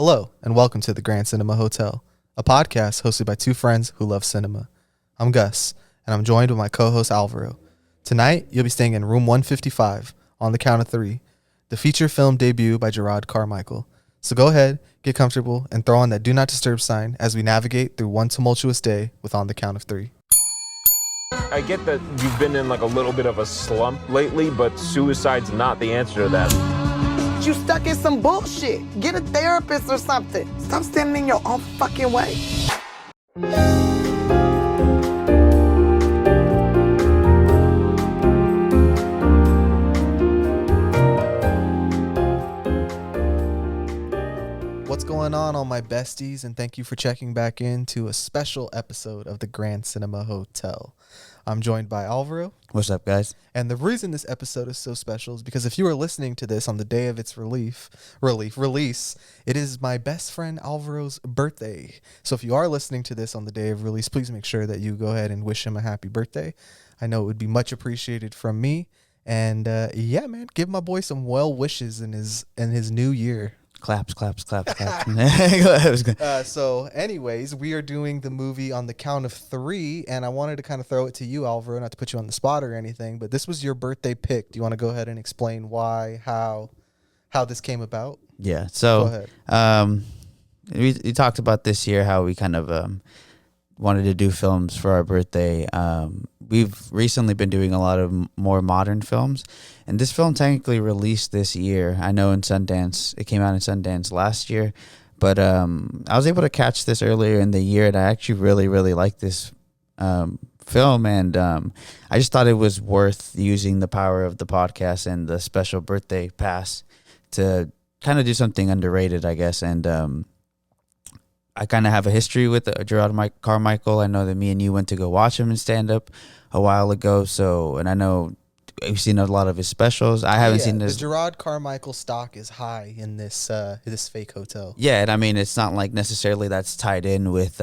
Hello, and welcome to the Grand Cinema Hotel, a podcast hosted by two friends who love cinema. I'm Gus, and I'm joined with my co-host Alvaro. Tonight, you'll be staying in room 155, on the count of three, the feature film debut by Gerard Carmichael. So go ahead, get comfortable, and throw on that Do Not Disturb sign as we navigate through one tumultuous day with On the Count of Three. I get that you've been in like a little bit of a slump lately, but suicide's not the answer to that. You stuck in some bullshit. Get a therapist or something. Stop standing in your own fucking way. What's going on, all my besties, and thank you for checking back in to a special episode of the Grand Cinema Hotel. I'm joined by Alvaro. What's up, guys? And the reason this episode is so special is because if you are listening to this on the day of its release, it is my best friend Alvaro's birthday. So if you are listening to this on the day of release, please make sure that you go ahead and wish him a happy birthday. I know it would be much appreciated from me. And yeah, man, give my boy some well wishes in his new year. Claps. So anyways, we are doing the movie On the Count of Three, and I wanted to kind of throw it to you, Alvaro, not to put you on the spot or anything, but this was your birthday pick. Do you want to go ahead and explain why, how this came about? Yeah. So, we talked about this year how we kind of wanted to do films for our birthday. We've recently been doing a lot of more modern films, and this film technically released this year. I know in Sundance, it came out in Sundance last year, but I was able to catch this earlier in the year, and I actually really liked this film, and I just thought it was worth using the power of the podcast and the special birthday pass to kind of do something underrated, I guess, and I kind of have a history with Gerard Carmichael. I know that me and you went to go watch him in stand-up a while ago. So, and I know we've seen a lot of his specials. I haven't seen this. The Gerard Carmichael stock is high in this fake hotel. Yeah, and I mean, it's not like necessarily that's tied in with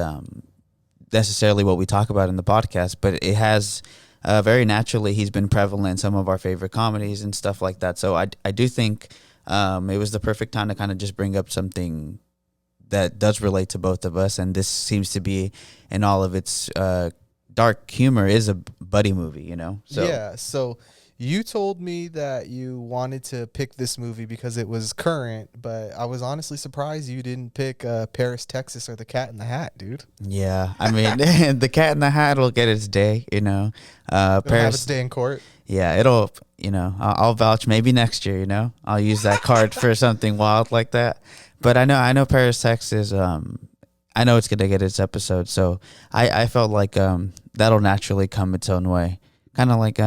necessarily what we talk about in the podcast, but it has very naturally, he's been prevalent in some of our favorite comedies and stuff like that. So I do think it was the perfect time to kind of just bring up something that does relate to both of us, and this seems to be, in all of its dark humor, is a buddy movie, you know? So. Yeah, so you told me that you wanted to pick this movie because it was current, but I was honestly surprised you didn't pick Paris, Texas, or The Cat in the Hat, dude. Yeah, I mean, The Cat in the Hat will get its day, you know? Paris, have its day in court. Yeah, it'll, you know, I'll vouch maybe next year, you know? I'll use that card for something wild like that. But I know Paris, Texas, I know it's going to get its episode, so I felt like that'll naturally come its own way, kind of like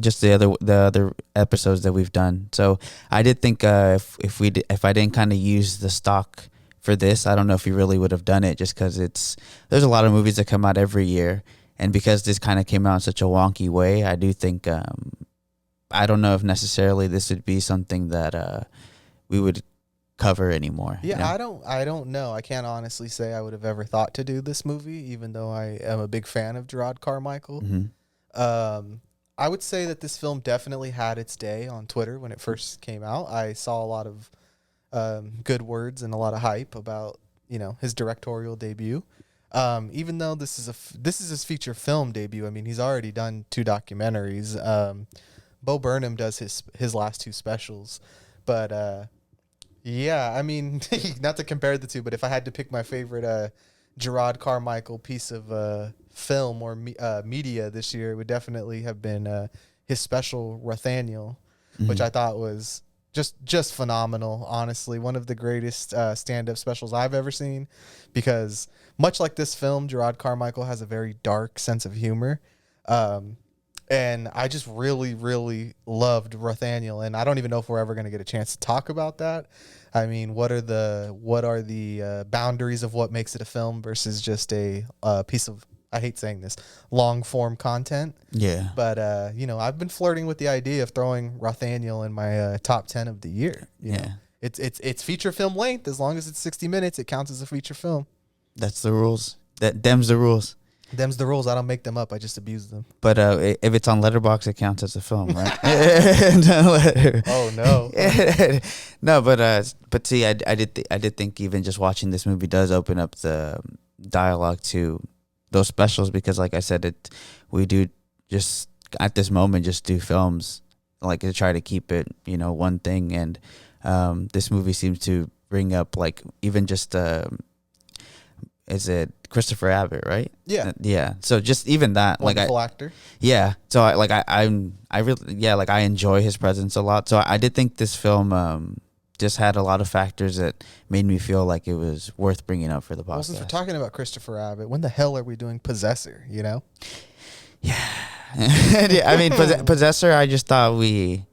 just the other episodes that we've done. So I did think if I didn't kind of use the stock for this, I don't know if we really would have done it, just because there's a lot of movies that come out every year, and because this kind of came out in such a wonky way, I do think I don't know if necessarily this would be something that we would cover anymore. Yeah, you know? I don't know. I can't honestly say I would have ever thought to do this movie, even though I am a big fan of Gerard Carmichael. Mm-hmm. I would say that this film definitely had its day on Twitter when it first came out. I saw a lot of good words and a lot of hype about, you know, his directorial debut. Even though this is his feature film debut. I mean, he's already done 2 documentaries. Bo Burnham does his last 2 specials, but yeah, I mean, not to compare the two, but if I had to pick my favorite Gerard Carmichael piece of film or media this year, it would definitely have been his special Rothaniel, which I thought was just phenomenal. Honestly, one of the greatest stand-up specials I've ever seen, because much like this film, Gerard Carmichael has a very dark sense of humor. And I just really loved Rothaniel, and I don't even know if we're ever going to get a chance to talk about that. I mean, what are the boundaries of what makes it a film versus just a piece of, I hate saying this, long form content. Yeah. But you know, I've been flirting with the idea of throwing Rothaniel in my top 10 of the year. You know? It's feature film length. As long as it's 60 minutes, it counts as a feature film. That's the rules. Them's the rules. Them's the rules. I don't make them up. I just abuse them. But if it's on Letterboxd, it counts as a film, right? Oh no. No, but see, I did think even just watching this movie does open up the dialogue to those specials, because like I said, we do just at this moment just do films like to try to keep it, one thing, and this movie seems to bring up like even just is it Christopher Abbott, right? Yeah. Yeah. So just even that, Wonderful actor. yeah. So I really, yeah, like I enjoy his presence a lot. So I did think this film just had a lot of factors that made me feel like it was worth bringing up for the podcast. Well, since we're talking about Christopher Abbott, when the hell are we doing Possessor? Yeah. Yeah, I mean, Possessor, I just thought we,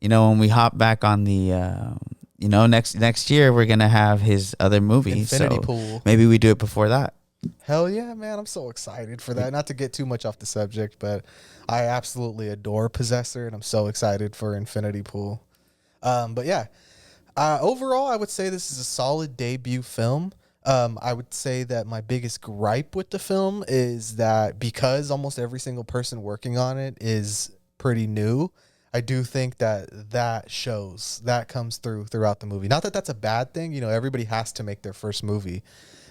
when we hop back on the, next year we're going to have his other movie. Infinity so Pool. Maybe we do it before that. Hell yeah, man. I'm so excited for that. Not to get too much off the subject, but I absolutely adore Possessor, and I'm so excited for Infinity Pool. But yeah, overall, I would say this is a solid debut film. I would say that my biggest gripe with the film is that because almost every single person working on it is pretty new, I do think that shows, that comes throughout the movie. Not that that's a bad thing. Everybody has to make their first movie.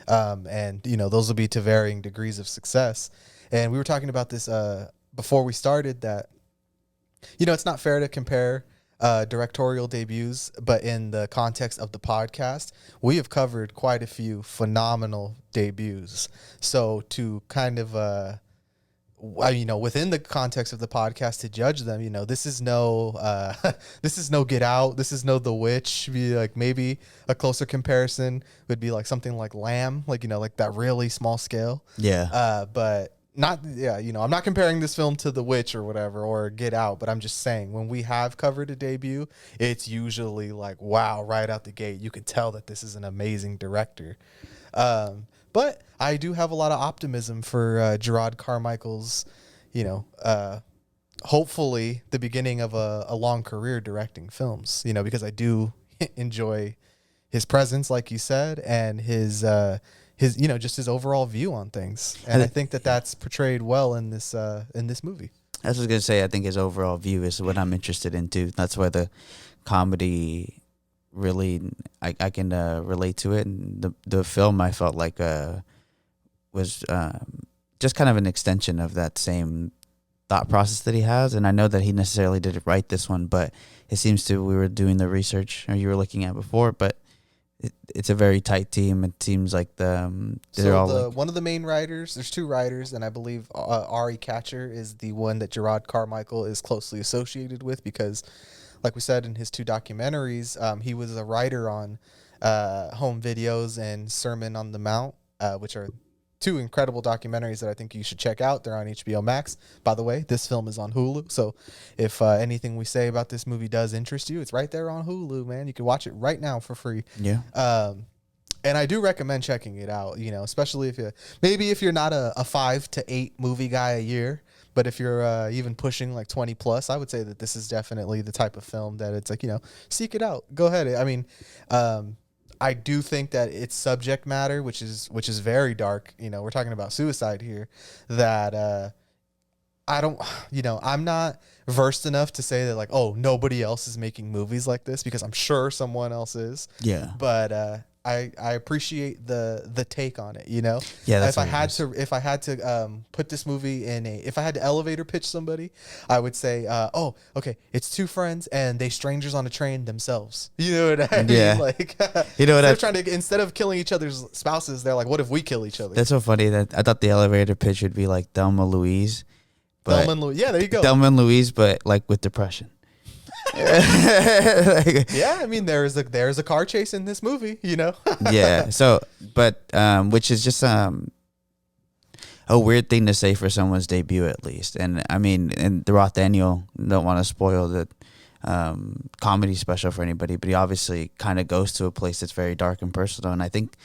And those will be to varying degrees of success. And we were talking about this before we started, that it's not fair to compare directorial debuts, but in the context of the podcast, we have covered quite a few phenomenal debuts. So to kind of within the context of the podcast, to judge them, this is no Get Out, this is no The Witch. Be like, maybe a closer comparison would be like something like Lamb, like like that really small scale. Yeah. But not, I'm not comparing this film to The Witch or whatever, or Get Out, but I'm just saying, when we have covered a debut, it's usually like, wow, right out the gate, you can tell that this is an amazing director. But I do have a lot of optimism for Gerard Carmichael's, hopefully the beginning of a long career directing films, because I do enjoy his presence, like you said, and his just his overall view on things. And I think that that's portrayed well in this movie. I was going to say, I think his overall view is what I'm interested in too. That's why the comedy really, I can relate to it. And the film, I felt like was just kind of an extension of that same thought process that he has. And I know that he necessarily didn't write this one, but it seems to, we were doing the research, or you were looking at before, but it's a very tight team. It seems like one of the main writers, there's two writers, and I believe Ari Katcher is the one that Gerard Carmichael is closely associated with, because like we said in his two documentaries, he was a writer on Home Videos and Sermon on the Mount, which are two incredible documentaries that I think you should check out. They're on HBO Max. By the way, this film is on Hulu, so if anything we say about this movie does interest you, it's right there on Hulu, man. You can watch it right now for free. Yeah. And I do recommend checking it out, especially if you're not a 5 to 8 movie guy a year, but if you're even pushing like 20 plus, I would say that this is definitely the type of film that it's like, seek it out. Go ahead. I mean, I do think that its subject matter, which is very dark, we're talking about suicide here, that I'm not versed enough to say that like, oh, nobody else is making movies like this, because I'm sure someone else is. Yeah. But I appreciate the take on it, Yeah, that's if I had to put this movie if I had to elevator pitch somebody, I would say, okay, it's two friends and they strangers on a train themselves. You know what I mean? Yeah. Like, instead of killing each other's spouses, they're like, what if we kill each other? That's so funny that I thought the elevator pitch would be like Thelma Louise. Thelma and Louise. Yeah, there you go. Thelma and Louise, but like with depression. Yeah, I mean, there's a car chase in this movie, Yeah. So, but which is just a weird thing to say for someone's debut, at least. And I mean, and the Rothaniel, don't want to spoil the comedy special for anybody, but he obviously kind of goes to a place that's very dark and personal. And I think,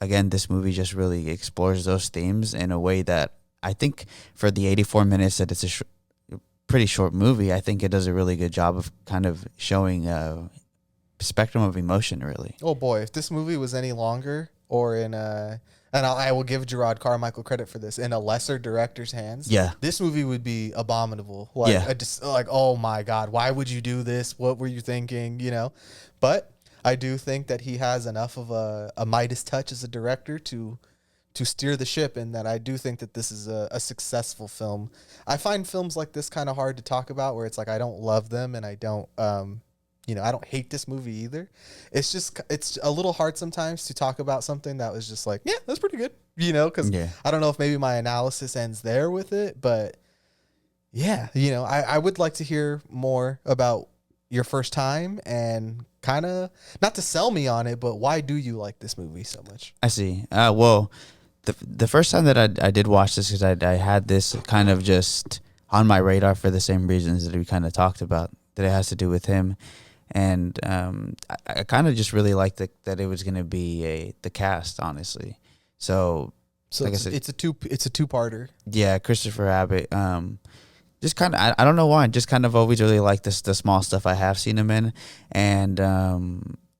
again, this movie just really explores those themes in a way that I think for the 84 minutes that it's a pretty short movie, I think it does a really good job of kind of showing a spectrum of emotion, really. Oh boy, if this movie was any longer, or in and I will give Gerard Carmichael credit for this, in a lesser director's hands, Yeah. this movie would be abominable. Like, Yeah. just like, oh my God, why would you do this? What were you thinking? You know, but I do think that he has enough of a Midas touch as a director to steer the ship, and that I do think that this is a successful film. I find films like this kind of hard to talk about, where it's like I don't love them and I don't I don't hate this movie either. It's a little hard sometimes to talk about something that was just like, yeah, that's pretty good, because I don't know if maybe my analysis ends there with it, but yeah, I would like to hear more about your first time, and kind of, not to sell me on it, but why do you like this movie so much? I see. Well, the first time that I did watch this, because I had this kind of just on my radar for the same reasons that we kind of talked about, that it has to do with him. And I kind of just really liked that it was going to be the cast, honestly. So like it's a two-parter. Yeah, Christopher Abbott. Just kind of, I don't know why, just kind of always really liked the small stuff I have seen him in. And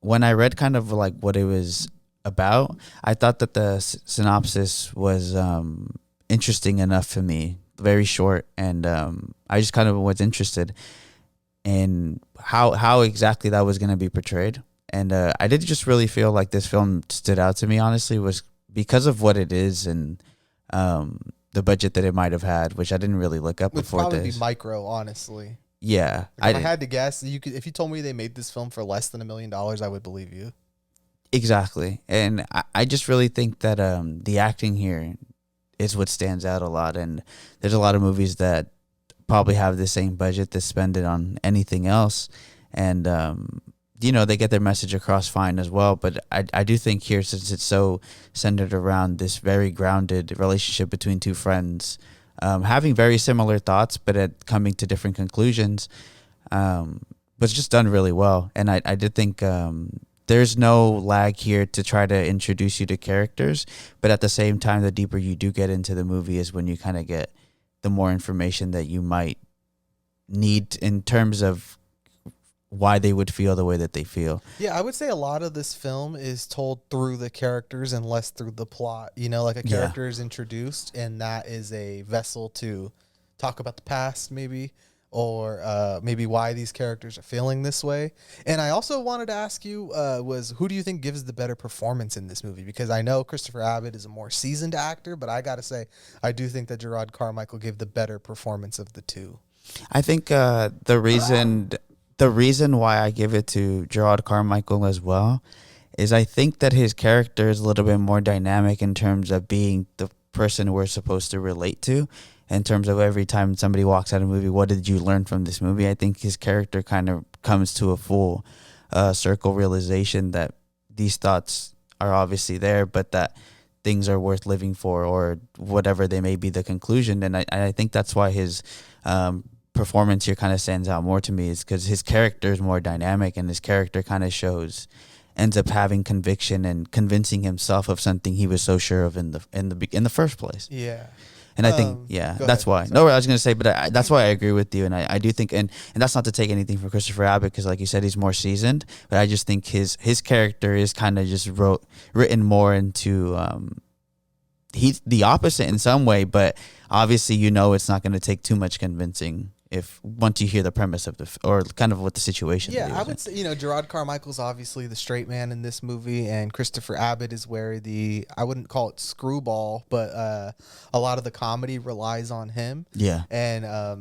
when I read kind of like what it was about, I thought that the synopsis was interesting enough to me, very short, and I just kind of was interested in how exactly that was going to be portrayed. And I did just really feel like this film stood out to me, honestly, was because of what it is, and the budget that it might have had, which I didn't really look up before this. Would probably be micro, honestly. Yeah. If I had to guess, if you told me they made this film for less than $1 million, I would believe you. Exactly. And I just really think that the acting here is what stands out a lot. And there's a lot of movies that probably have the same budget to spend it on anything else. And, they get their message across fine as well. But I do think here, since it's so centered around this very grounded relationship between two friends, having very similar thoughts, but coming to different conclusions, was just done really well. And I did think there's no lag here to try to introduce you to characters. But at the same time, the deeper you do get into the movie is when you kind of get the more information that you might need in terms of why they would feel the way that they feel. Yeah, I would say a lot of this film is told through the characters and less through the plot. Like a character is introduced, and that is a vessel to talk about the past, maybe, or maybe why these characters are feeling this way. And I also wanted to ask you, was who do you think gives the better performance in this movie? Because I know Christopher Abbott is a more seasoned actor, but I got to say, I do think that Gerard Carmichael gave the better performance of the two. I think the reason why I give it to Gerard Carmichael as well is I think that his character is a little bit more dynamic in terms of being the person we're supposed to relate to. In terms of every time somebody walks out of a movie, what did you learn from this movie? I think his character kind of comes to a full circle realization that these thoughts are obviously there, but that things are worth living for, or whatever they may be the conclusion. And I think that's why his performance here kind of stands out more to me, is because his character is more dynamic, and his character kind of ends up having conviction and convincing himself of something he was so sure of in the first place. Yeah. And I think, that's why. No, I was going to say, but that's why I agree with you. And I do think, and that's not to take anything from Christopher Abbott, because like you said, he's more seasoned. But I just think his character is kind of just written more into, he's the opposite in some way, but obviously, it's not going to take too much convincing once you hear the premise of or kind of what the situation is. Yeah, I would say, Gerard Carmichael's obviously the straight man in this movie, and Christopher Abbott is where I wouldn't call it screwball, but a lot of the comedy relies on him. Yeah. And, I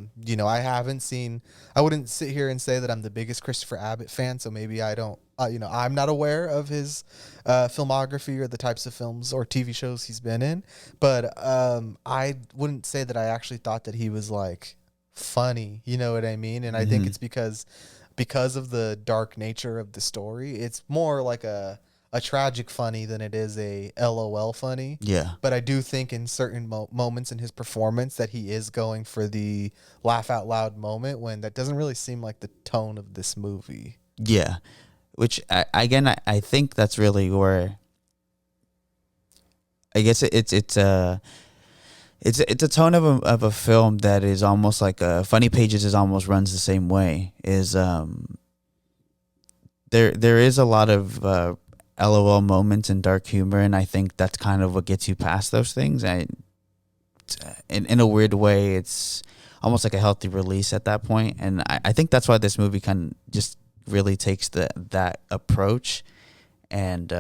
wouldn't sit here and say that I'm the biggest Christopher Abbott fan, so maybe I don't, I'm not aware of his filmography or the types of films or TV shows he's been in, but I wouldn't say that I actually thought that he was like funny, you know what I mean? And I think it's because of the dark nature of the story. It's more like a tragic funny than it is a LOL funny. Yeah. But I do think in certain moments in his performance that he is going for the laugh out loud moment, when that doesn't really seem like the tone of this movie. Yeah. Which I think that's really where I guess it's a tone of a film that is almost like Funny Pages is almost runs the same way. Is there is a lot of LOL moments and dark humor, and I think that's kind of what gets you past those things. In a weird way, it's almost like a healthy release at that point, and I think that's why this movie kind of just really takes that approach, and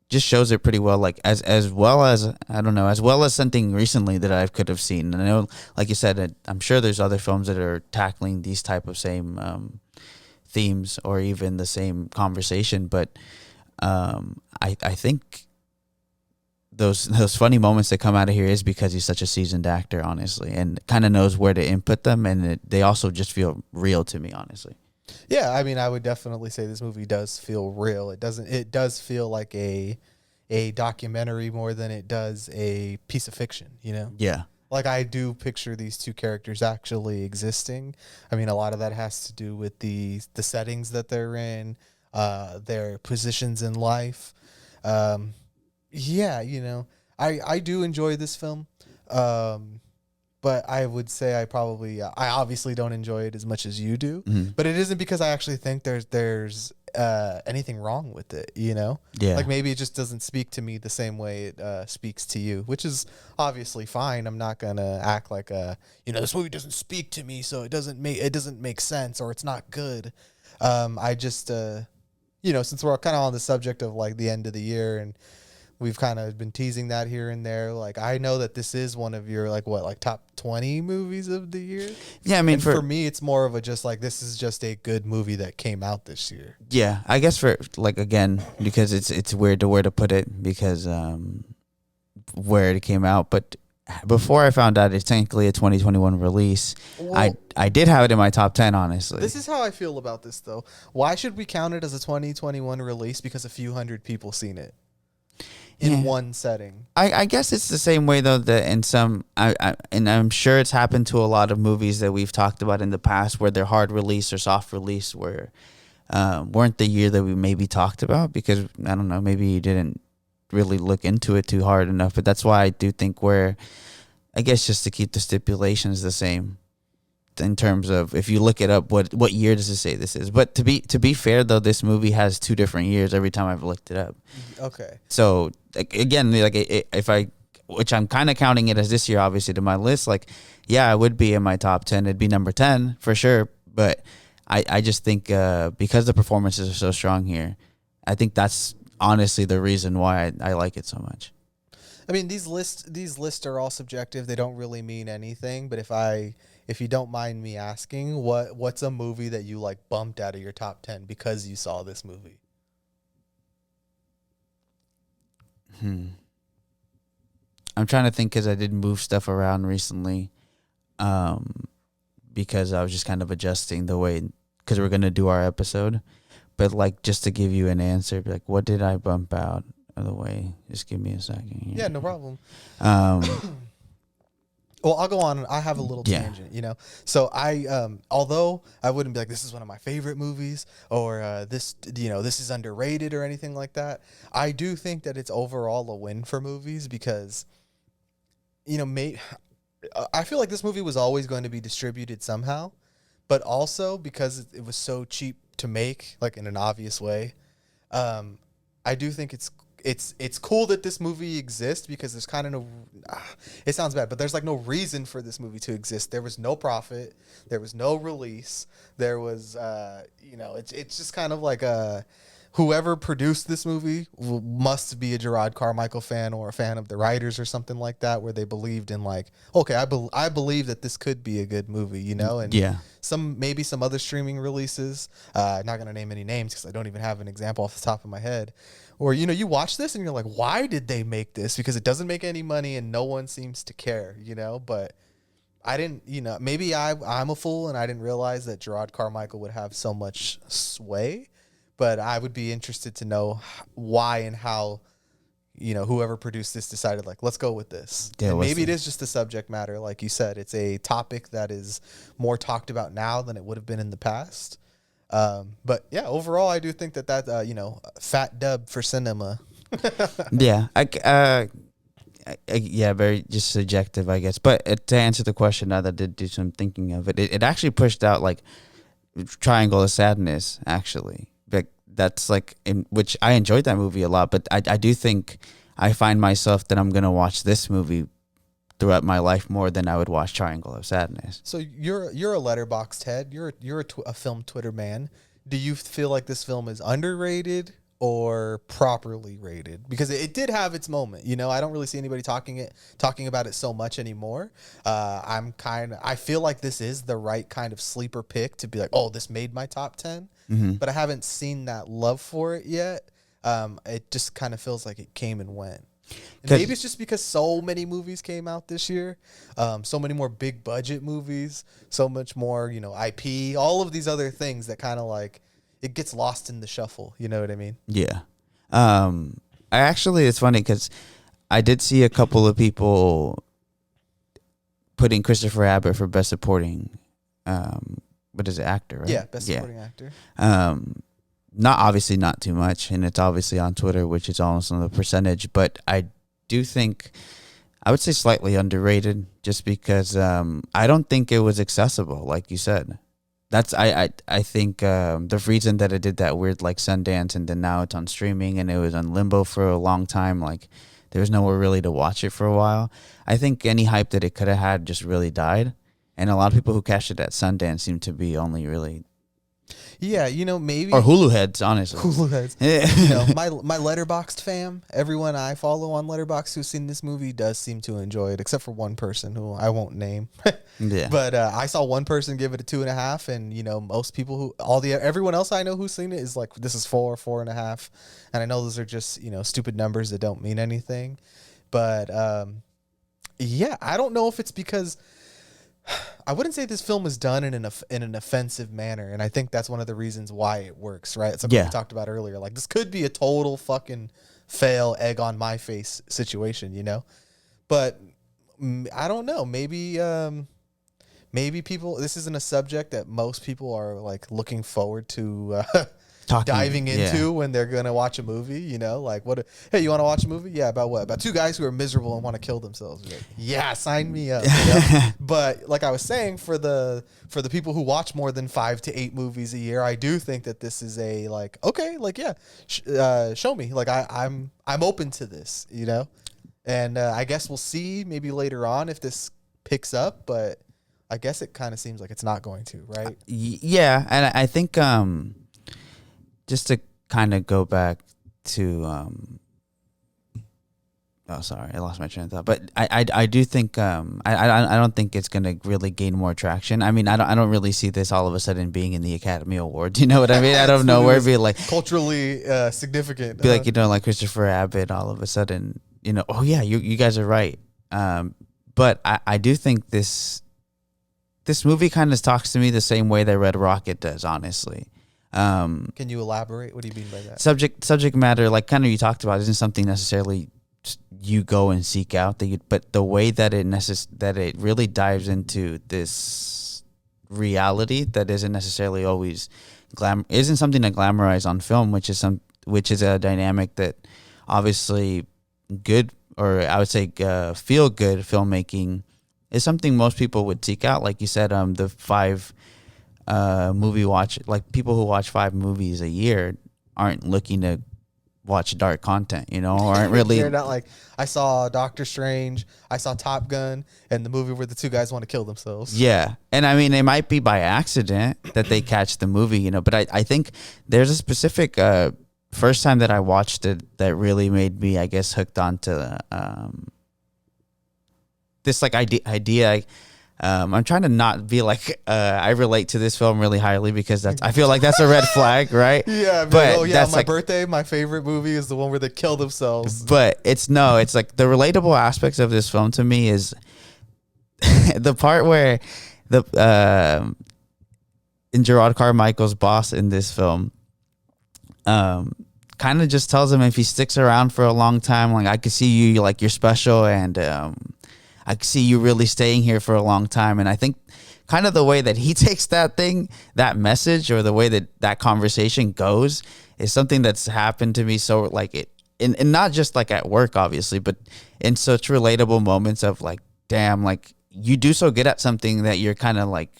just shows it pretty well. Like as well as I don't know, as well as something recently that I could have seen. And I know, like you said, I'm sure there's other films that are tackling these type of same themes or even the same conversation, but I think those funny moments that come out of here is because he's such a seasoned actor, honestly, and kind of knows where to input them, and they also just feel real to me, honestly. Yeah, I mean, I would definitely say this movie does feel real. It does feel like a documentary more than it does a piece of fiction, you know? Yeah. Like, I do picture these two characters actually existing. I mean, a lot of that has to do with the settings that they're in, their positions in life. Yeah, you know, I do enjoy this film. But I would say I obviously don't enjoy it as much as you do. Mm-hmm. But it isn't because I actually think there's anything wrong with it, you know? Yeah. Like, maybe it just doesn't speak to me the same way it speaks to you, which is obviously fine. I'm not gonna act like this movie doesn't speak to me, so it doesn't make sense or it's not good. I just since we're kind of on the subject of like the end of the year, and we've kind of been teasing that here and there. Like, I know that this is one of your top 20 movies of the year. Yeah, I mean, and for me, it's more of a just like, this is just a good movie that came out this year. Yeah, I guess for again, because it's weird to where to put it because where it came out, but before I found out it's technically a 2021 release, Well, I did have it in my top 10, honestly. this is how I feel about this though. Why should we count it as a 2021 release because a few hundred people seen it in one setting? I guess it's the same way though that in some and I'm sure it's happened to a lot of movies that we've talked about in the past where they're hard release or soft release were weren't the year that we maybe talked about because I don't know, maybe you didn't really look into it too hard enough. But that's why I do think I guess just to keep the stipulations the same in terms of if you look it up, what year does it say this is? But to be fair though, this movie has 2 different years every time I've looked it up. Okay. So again, which I'm kind of counting it as this year, obviously to my list. Like, yeah, it would be in my top 10. It'd be number 10 for sure. But I just think because the performances are so strong here, I think that's honestly the reason why I like it so much. I mean, these lists are all subjective. They don't really mean anything. But if you don't mind me asking, what's a movie that you like bumped out of your top 10 because you saw this movie? I'm trying to think because I did move stuff around recently, because I was just kind of adjusting the way because we're gonna do our episode. But like just to give you an answer, like what did I bump out of the way? Just give me a second here. Yeah, no problem. Well, I'll go on. I have a little tangent, you know. So although I wouldn't be like, this is one of my favorite movies, or this is underrated or anything like that. I do think that it's overall a win for movies because, I feel like this movie was always going to be distributed somehow, but also because it was so cheap to make, like in an obvious way. I do think it's cool that this movie exists because there's kind of no, it sounds bad, but there's like no reason for this movie to exist. There was no profit. There was no release. There was, it's just kind of like whoever produced this movie must be a Gerard Carmichael fan or a fan of the writers or something like that, where they believed in like, okay, I believe that this could be a good movie, you know? And maybe some other streaming releases, not going to name any names because I don't even have an example off the top of my head. Or, you watch this and you're like, why did they make this? Because it doesn't make any money and no one seems to care, but I didn't, maybe I'm a fool and I didn't realize that Gerard Carmichael would have so much sway, but I would be interested to know why and how, whoever produced this decided like, let's go with this. Yeah, and maybe it is just the subject matter. Like you said, it's a topic that is more talked about now than it would have been in the past. But yeah, overall, I do think that fat dub for cinema. Yeah. Very just subjective, I guess. But to answer the question, now that I did do some thinking of it, it actually pushed out like Triangle of Sadness, actually. Like that's like in which I enjoyed that movie a lot, but I do think I find myself that I'm gonna watch this movie throughout my life more than I would watch Triangle of Sadness. So you're a Letterboxd head. You're a film Twitter man. Do you feel like this film is underrated or properly rated? Because it did have its moment. You know, I don't really see anybody talking about it so much anymore. I feel like this is the right kind of sleeper pick to be like, oh, this made my top 10. But I haven't seen that love for it yet. It just kind of feels like it came and went. And maybe it's just because so many movies came out this year, so many more big budget movies, so much more, you know, IP, all of these other things that kind of like it gets lost in the shuffle. You know what I mean? Yeah. It's funny because I did see a couple of people putting Christopher Abbott for Best Supporting, what is it, actor, right? Yeah, Best Supporting Actor. Not too much, and it's obviously on Twitter, which is almost on the percentage, but I do think I would say slightly underrated just because I don't think it was accessible, like you said. That's I think the reason that it did that weird like Sundance and then now it's on streaming and it was on limbo for a long time, like there was nowhere really to watch it for a while. I think any hype that it could have had just really died, and a lot of people who cashed it at Sundance seem to be only really you know, maybe or Hulu heads, honestly. Hulu heads. You know, my Letterboxd fam, everyone I follow on Letterboxd who's seen this movie does seem to enjoy it, except for one person who I won't name. Yeah. But I saw one person give it a 2.5, and you know, most people everyone else I know who's seen it is like, this is 4.5, and I know those are just, you know, stupid numbers that don't mean anything. But I don't know if it's because I wouldn't say this film is done in an offensive manner, and I think that's one of the reasons why it works, right? It's something we talked about earlier. Like, this could be a total fucking fail, egg on my face situation, you know? But I don't know. Maybe people, this isn't a subject that most people are like looking forward to diving into when they're gonna watch a movie, you know, like hey, you want to watch a movie? Yeah, about what? About two guys who are miserable and want to kill themselves. Like, yeah, sign me up. You know? But like I was saying, for the people who watch more than 5 to 8 movies a year, I do think that this is a like, okay, like show me, like I'm open to this, you know, and I guess we'll see maybe later on if this picks up, but I guess it kind of seems like it's not going to, right? Yeah, and I think just to kind of go back to, sorry, I lost my train of thought. But I do think I don't think it's gonna really gain more traction. I mean, I don't really see this all of a sudden being in the Academy Awards. You know what I mean? I don't know where it'd be like culturally significant. Be like, you know, like Christopher Abbott all of a sudden, you know, oh yeah, you guys are right. But I do think this movie kind of talks to me the same way that Red Rocket does, honestly. Can you elaborate? What do you mean by that? Subject matter, like kind of you talked about, isn't something necessarily you go and seek out, but the way that it really dives into this reality that isn't necessarily always isn't something to glamorize on film, which is a dynamic that obviously good, or I would say feel good filmmaking is something most people would seek out. Like you said, the 5 movie watch, like people who watch 5 movies a year aren't looking to watch dark content, you know, or aren't really. They're not like, I saw Doctor Strange, I saw Top Gun, and the movie where the two guys want to kill themselves. Yeah, and I mean, it might be by accident that they catch the movie, you know, but I think there's a specific first time that I watched it that really made me, I guess, hooked onto this like idea. I'm trying to not be like I relate to this film really highly because I feel like that's a red flag, right? Yeah, but that's my birthday, my favorite movie is the one where they kill themselves. But it's like the relatable aspects of this film to me is the part where in Gerard Carmichael's boss in this film kind of just tells him if he sticks around for a long time, like, I could see you, like, you're special, and I could see you really staying here for a long time. And I think kind of the way that he takes that message, or the way that conversation goes, is something that's happened to me. So like and not just like at work, obviously, but in such relatable moments of like, damn, like you do so good at something that you're kind of like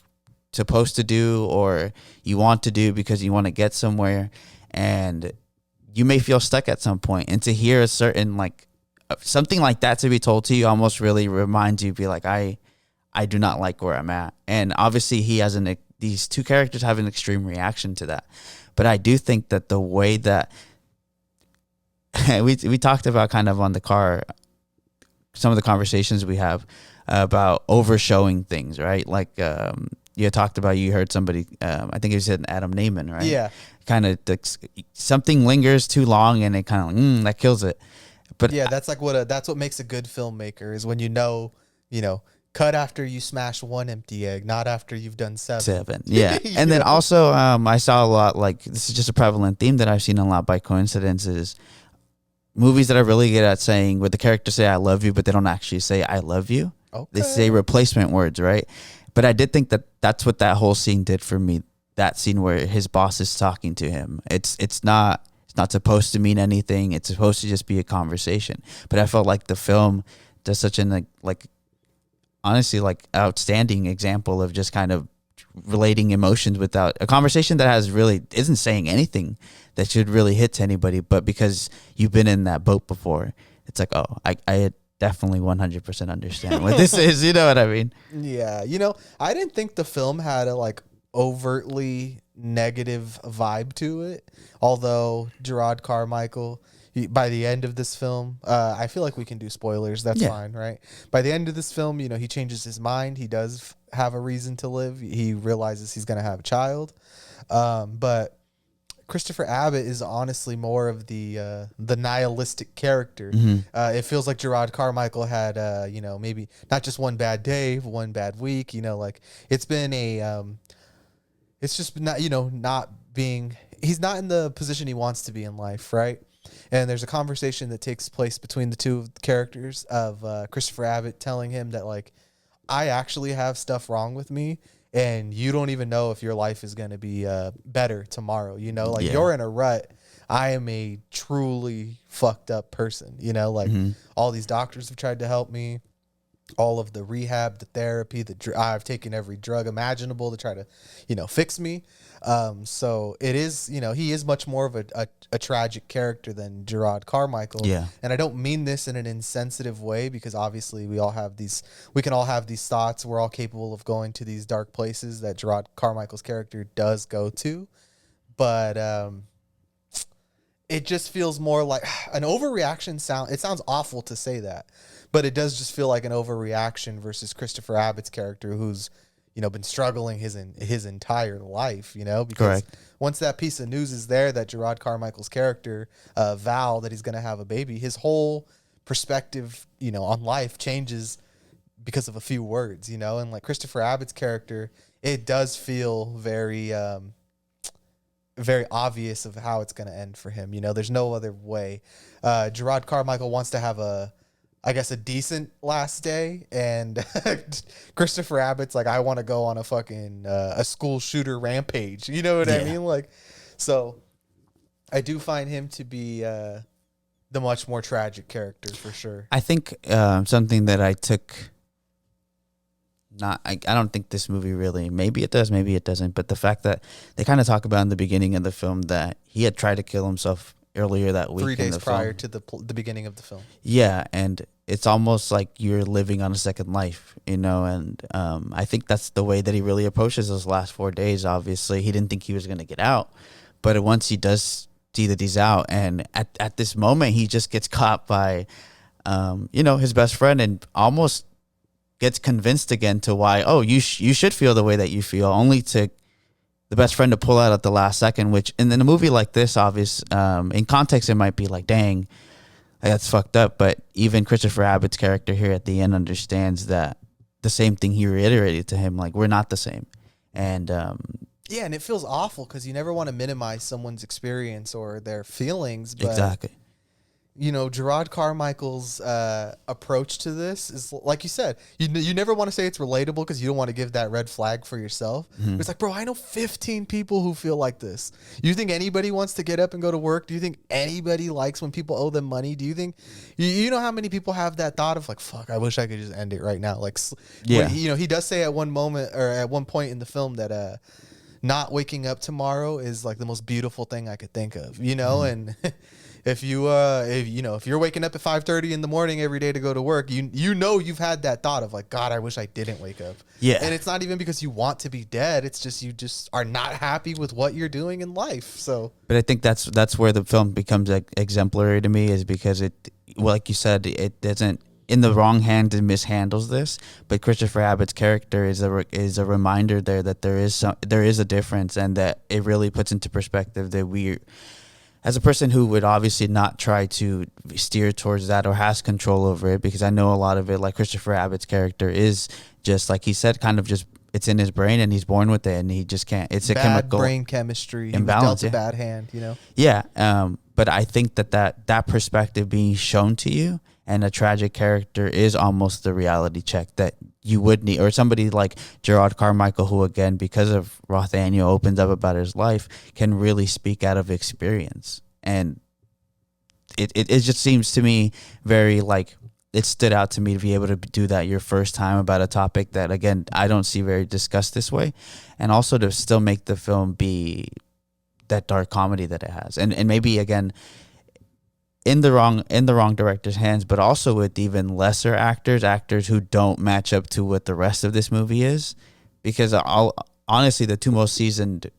supposed to do, or you want to do because you want to get somewhere. and you may feel stuck at some point, and to hear a certain like something like that to be told to you almost really reminds you, be like, I do not like where I'm at. And obviously he has these two characters have an extreme reaction to that. But I do think that the way that we talked about kind of on the car, some of the conversations we have about overshowing things, right? Like you talked about, you heard somebody, I think you said Adam Naiman, right? Yeah. Kind of something lingers too long and it kind of that kills it. But yeah, that's like that's what makes a good filmmaker, is when you know, cut after you smash one empty egg, not after you've done seven. Yeah. And then also I saw a lot, like this is just a prevalent theme that I've seen a lot by coincidence, is movies that are really good at saying, where the characters say I love you, but they don't actually say I love you. Okay. They say replacement words, right? But I did think that that's what that whole scene did for me. That scene where his boss is talking to him. It's not supposed to mean anything. It's supposed to just be a conversation. But I felt like the film does such an like honestly like outstanding example of just kind of relating emotions without a conversation that isn't saying anything that should really hit to anybody, but because you've been in that boat before, it's like, oh, I definitely 100% understand what this is. You know what I mean? Yeah. I didn't think the film had a like overtly negative vibe to it. Although Gerard Carmichael, by the end of this film, I feel like we can do spoilers. That's fine, right? By the end of this film, he changes his mind. He does have a reason to live. He realizes he's going to have a child. But Christopher Abbott is honestly more of the nihilistic character. It feels like Gerard Carmichael had, maybe not just one bad day, one bad week. Like it's been it's just not, not being. He's not in the position he wants to be in life, right? And there's a conversation that takes place between the two characters of Christopher Abbott telling him that, like, I actually have stuff wrong with me, and you don't even know if your life is going to be better tomorrow. You're in a rut. I am a truly fucked up person. All these doctors have tried to help me. All of the rehab, the therapy, I've taken every drug imaginable to try to, fix me. So it is, he is much more of a tragic character than Gerard Carmichael. Yeah. And I don't mean this in an insensitive way, because obviously we can all have these thoughts. We're all capable of going to these dark places that Gerard Carmichael's character does go to. But, it just feels more like an overreaction. It sounds awful to say that, but it does just feel like an overreaction versus Christopher Abbott's character, who's, been struggling his entire life, because Correct. Once that piece of news is there that Gerard Carmichael's character, Val, that he's going to have a baby, his whole perspective, on life changes because of a few words, and like Christopher Abbott's character, it does feel very, very obvious of how it's going to end for him. There's no other way. Gerard Carmichael wants to have a decent last day, and Christopher Abbott's like, I want to go on a fucking a school shooter rampage. You know what I mean? Like, so I do find him to be the much more tragic character for sure. I think something that I took. I don't think this movie really, maybe it does, maybe it doesn't, but the fact that they kind of talk about in the beginning of the film that he had tried to kill himself earlier that week. 3 days in the prior film. to the beginning of the film. Yeah, and it's almost like you're living on a second life, and I think that's the way that he really approaches those last 4 days. Obviously, he didn't think he was going to get out, but once he does see that he's out, and at this moment, he just gets caught by, his best friend, and almost gets convinced again to why, you should feel the way that you feel, only to the best friend to pull out at the last second, which in a movie like this, in context, it might be like, dang, that's fucked up. But even Christopher Abbott's character here at the end understands that the same thing he reiterated to him, like, we're not the same. And yeah, and it feels awful because you never want to minimize someone's experience or their feelings. But exactly. Gerard Carmichael's approach to this is, like you said, you never want to say it's relatable because you don't want to give that red flag for yourself. But it's like, bro, I know 15 people who feel like this. You think anybody wants to get up and go to work? Do you think anybody likes when people owe them money? Do you think, you know how many people have that thought of like, fuck, I wish I could just end it right now? Like, yeah. He does say at one moment or at one point in the film that, not waking up tomorrow is like the most beautiful thing I could think of, you know? And if you're waking up at 5:30 in the morning every day to go to work, you know you've had that thought of like, God, I wish I didn't wake up. Yeah. And it's not even because you want to be dead. It's just you just are not happy with what you're doing in life. So, but I think that's where the film becomes exemplary to me, is because like you said, it doesn't, in the wrong hands, it mishandles this. But Christopher Abbott's character is a reminder there that there is a difference, and that it really puts into perspective that we, as a person who would obviously not try to steer towards that or has control over it, because I know a lot of it, like Christopher Abbott's character, is just like he said, kind of just, it's in his brain and he's born with it and he just can't. It's a bad chemical brain chemistry. imbalance. He was dealt a bad hand, you know? Yeah. But I think that perspective being shown to you and a tragic character is almost the reality check that you would need, or somebody like Gerard Carmichael, who again, because of Rothaniel, opens up about his life, can really speak out of experience. And it just seems to me very like, it stood out to me to be able to do that your first time about a topic that, again, I don't see very discussed this way, and also to still make the film be that dark comedy that it has, and maybe again in the wrong director's hands, but also with even lesser actors who don't match up to what the rest of this movie is, because honestly, the two most seasoned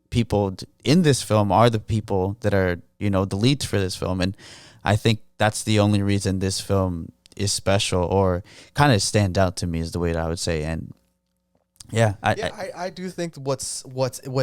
people in this film are the people that are, you know, the leads for this film, and I think that's the only reason this film is special or kind of stand out to me, is the way that I would say. And I do think what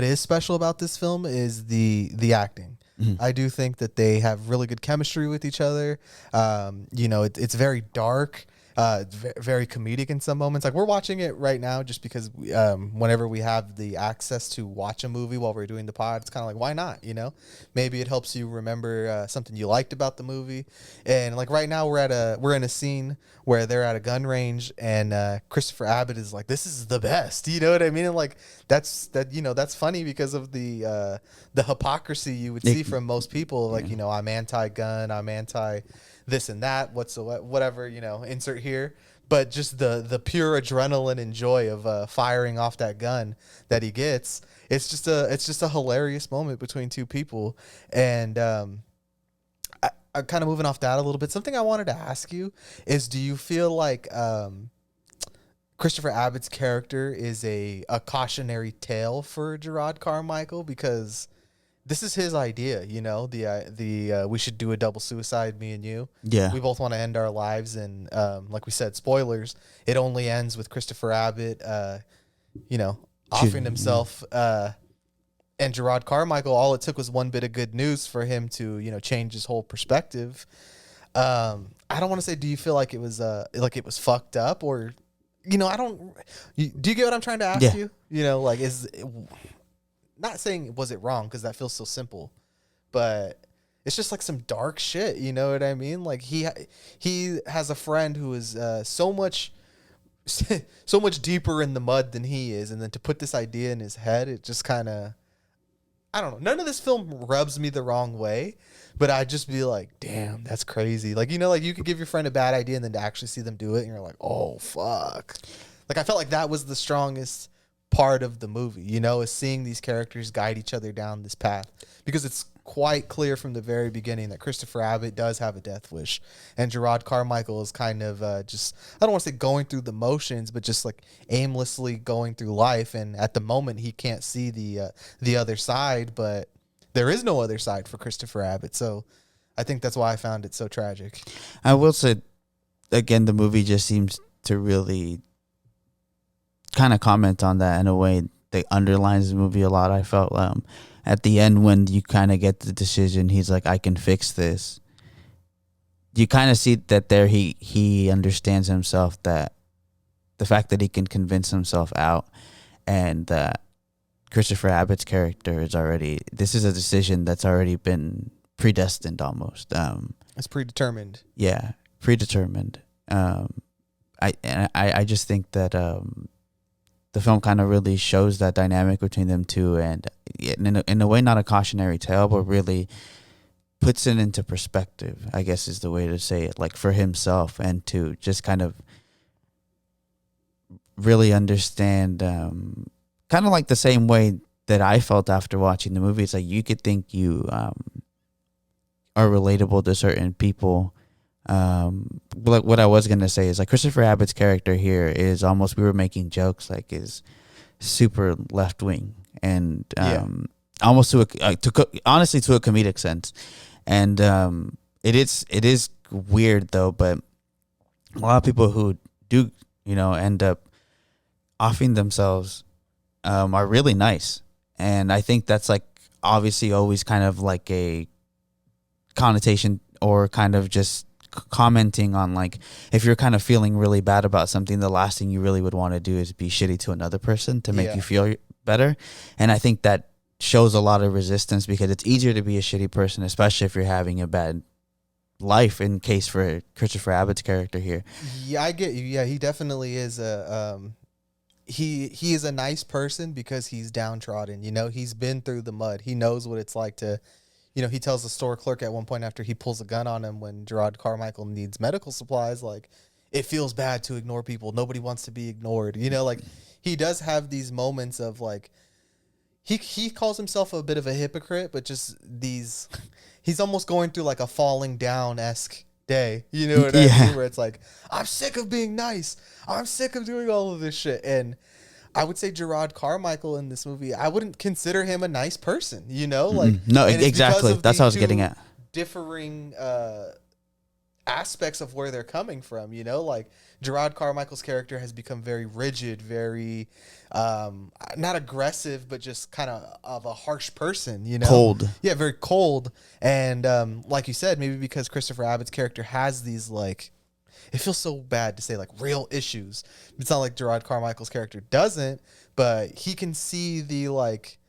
is special about this film is the acting. Mm-hmm. I do think that they have really good chemistry with each other. You know, it's very dark, very comedic in some moments. Like, we're watching it right now just because whenever we have the access to watch a movie while we're doing the pod, it's kind of like, why not? You know, maybe it helps you remember something you liked about the movie. And like right now we're in a scene where they're at a gun range and Christopher Abbott is like, this is the best. You know what I mean? And like that's funny because of the hypocrisy you would see from most people. Like, you know, I'm anti-gun, I'm anti this and that, whatever, you know, insert here. But just the pure adrenaline and joy of firing off that gun that he gets, it's just a hilarious moment between two people. And I'm kind of moving off that a little bit. Something I wanted to ask you is, do you feel like Christopher Abbott's character is a cautionary tale for Gerard Carmichael? Because this is his idea, you know, the we should do a double suicide, me and you. Yeah. We both want to end our lives. And like we said, spoilers, it only ends with Christopher Abbott, you know, offering himself. And Gerard Carmichael, all it took was one bit of good news for him to, you know, change his whole perspective. I don't want to say, do you feel like it was fucked up, or, you know, do you get what I'm trying to ask you? You know, like, not saying was it wrong, because that feels so simple, but it's just like some dark shit. You know what I mean? Like, he has a friend who is so much deeper in the mud than he is, and then to put this idea in his head, it just kind of, I don't know. None of this film rubs me the wrong way, but I'd just be like, damn, that's crazy. Like, you know, like you could give your friend a bad idea and then to actually see them do it, and you're like, oh fuck. Like, I felt like that was the strongest part of the movie, you know, is seeing these characters guide each other down this path, because it's quite clear from the very beginning that Christopher Abbott does have a death wish, and Gerard Carmichael is kind of just, I don't want to say going through the motions, but just like aimlessly going through life. And at the moment, he can't see the other side, but there is no other side for Christopher Abbott. So I think that's why I found it so tragic. I will say, again, the movie just seems to really kind of comment on that in a way that underlines the movie a lot. I felt at the end, when you kind of get the decision, he's like, I can fix this. You kind of see that there he understands himself, that the fact that he can convince himself out, and that Christopher Abbott's character is already, this is a decision that's already been predestined almost. It's predetermined. Yeah, predetermined. I just think that the film kind of really shows that dynamic between them two, and in a way, not a cautionary tale, but really puts it into perspective, I guess is the way to say it, like for himself, and to just kind of really understand, kind of like the same way that I felt after watching the movie. It's like you could think you are relatable to certain people. What I was gonna say is like Christopher Abbott's character here is almost, we were making jokes, like is super left wing and almost to honestly to a comedic sense, and it is weird though, but a lot of people who do end up offing themselves are really nice, and I think that's like obviously always kind of like a connotation or kind of just commenting on, like, if you're kind of feeling really bad about something, the last thing you really would want to do is be shitty to another person to make you feel better. And I think that shows a lot of resistance, because it's easier to be a shitty person, especially if you're having a bad life, in case for Christopher Abbott's character here. Yeah, I get you. Yeah, he definitely is he is a nice person because he's downtrodden. He's been through the mud. He knows what it's like to, he tells the store clerk at one point after he pulls a gun on him when Gerard Carmichael needs medical supplies, like, it feels bad to ignore people. Nobody wants to be ignored. Like, he does have these moments of, like, he calls himself a bit of a hypocrite, but just these, he's almost going through like a falling down-esque day. You know what I mean? Where it's like, I'm sick of being nice. I'm sick of doing all of this shit. And I would say Gerard Carmichael in this movie, I wouldn't consider him a nice person, like, no, exactly. That's what I was getting at. Differing aspects of where they're coming from, like Gerard Carmichael's character has become very rigid, very not aggressive, but just kind of a harsh person, cold. Yeah, very cold. And like you said, maybe because Christopher Abbott's character has these, like, it feels so bad to say, like, real issues. It's not like Gerard Carmichael's character doesn't, but he can see the, like,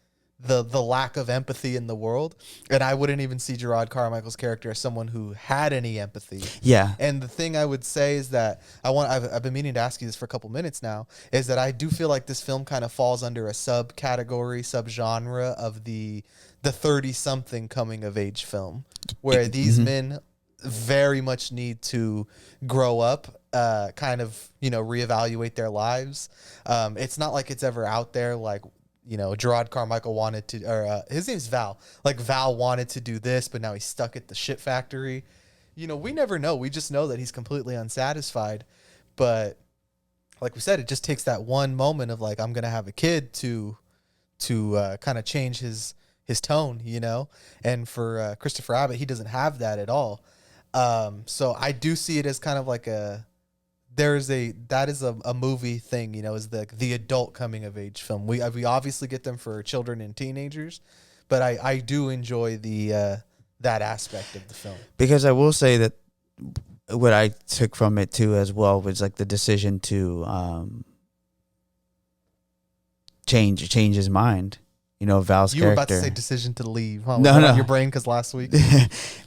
the lack of empathy in the world. And I wouldn't even see Gerard Carmichael's character as someone who had any empathy. Yeah. And the thing I would say is that I've been meaning to ask you this for a couple minutes now, is that I do feel like this film kind of falls under a subcategory, subgenre of the 30-something coming of age film, where these men very much need to grow up, kind of, reevaluate their lives. It's not like it's ever out there, like, Gerard Carmichael wanted to, or his name's Val. Like, Val wanted to do this, but now he's stuck at the shit factory. We never know. We just know that he's completely unsatisfied. But like we said, it just takes that one moment of, like, I'm gonna have a kid to kind of change his tone, And for Christopher Abbott, he doesn't have that at all. So I do see it as kind of like that is a movie thing, is the adult coming of age film. We obviously get them for children and teenagers, but I do enjoy that aspect of the film. Because I will say that what I took from it too as well was like the decision to change his mind. Val's character. You were about to say decision to leave, huh? No. On your brain because last week.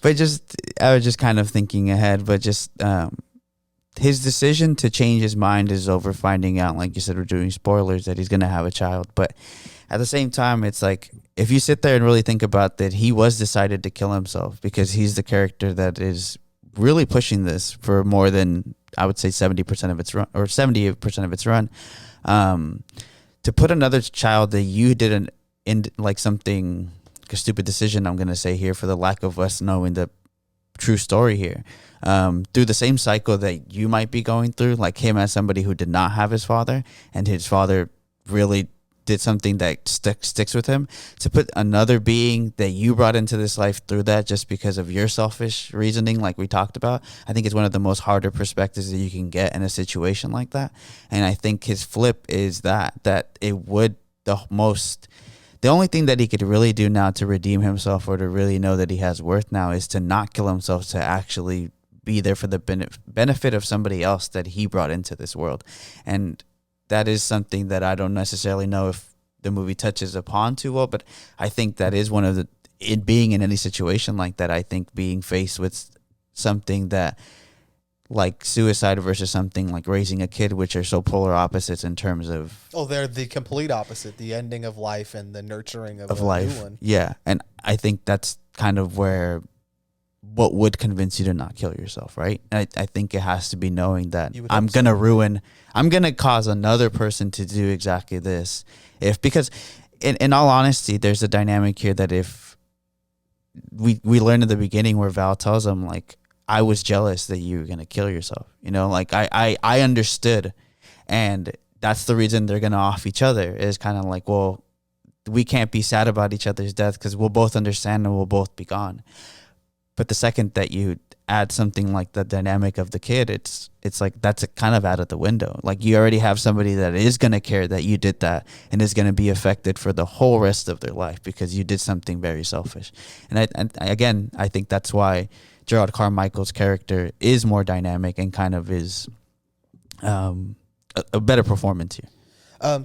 But I was just kind of thinking ahead, but just his decision to change his mind is over finding out, like you said, we're doing spoilers, that he's going to have a child. But at the same time, it's like, if you sit there and really think about that, he was decided to kill himself because he's the character that is really pushing this for more than, I would say, 70% of its run, or 70% of its run. To put another child that you didn't, in like something, a stupid decision, I'm going to say here, for the lack of us knowing the true story here, through the same cycle that you might be going through, like him as somebody who did not have his father, and his father really did something that sticks with him, to put another being that you brought into this life through that just because of your selfish reasoning, like we talked about, I think it's one of the most harder perspectives that you can get in a situation like that. And I think his flip is that it would the only thing that he could really do now to redeem himself, or to really know that he has worth now, is to not kill himself, to actually be there for the benefit of somebody else that he brought into this world. And that is something that I don't necessarily know if the movie touches upon too well, but I think that is one of it being in any situation like that, I think being faced with something that, like suicide versus something like raising a kid, which are so polar opposites in terms of... Oh, they're the complete opposite, the ending of life and the nurturing of life. New one. Yeah, and I think that's kind of where what would convince you to not kill yourself, right? And I think it has to be knowing that I'm going to cause another person to do exactly this. Because in all honesty, there's a dynamic here that if we learned at the beginning where Val tells him, like, I was jealous that you were going to kill yourself. You know, like I understood. And that's the reason they're going to off each other, is kind of like, well, we can't be sad about each other's death because we'll both understand and we'll both be gone. But the second that you add something like the dynamic of the kid, it's like that's kind of out of the window. Like, you already have somebody that is going to care that you did that and is going to be affected for the whole rest of their life because you did something very selfish. And I think that's why Gerard Carmichael's character is more dynamic and kind of is a better performance here.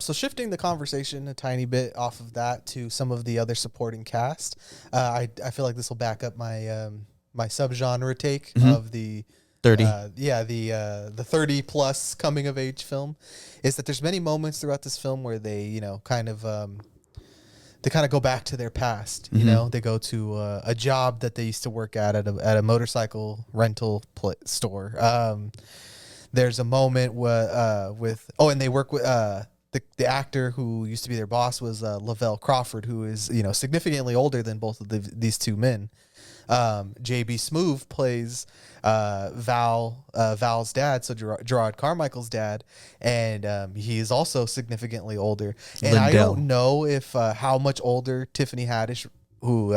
So shifting the conversation a tiny bit off of that to some of the other supporting cast, I feel like this will back up my my subgenre take of the 30. The 30 plus coming of age film, is that there's many moments throughout this film where they kind of go back to their past. You know, they go to a job that they used to work at a motorcycle rental store. There's a moment and they work with the actor who used to be their boss was Lavelle Crawford, who is significantly older than both of these two men. JB Smoove plays Val's dad, so Gerard Carmichael's dad, and he is also significantly older. And I don't know if how much older Tiffany Haddish, who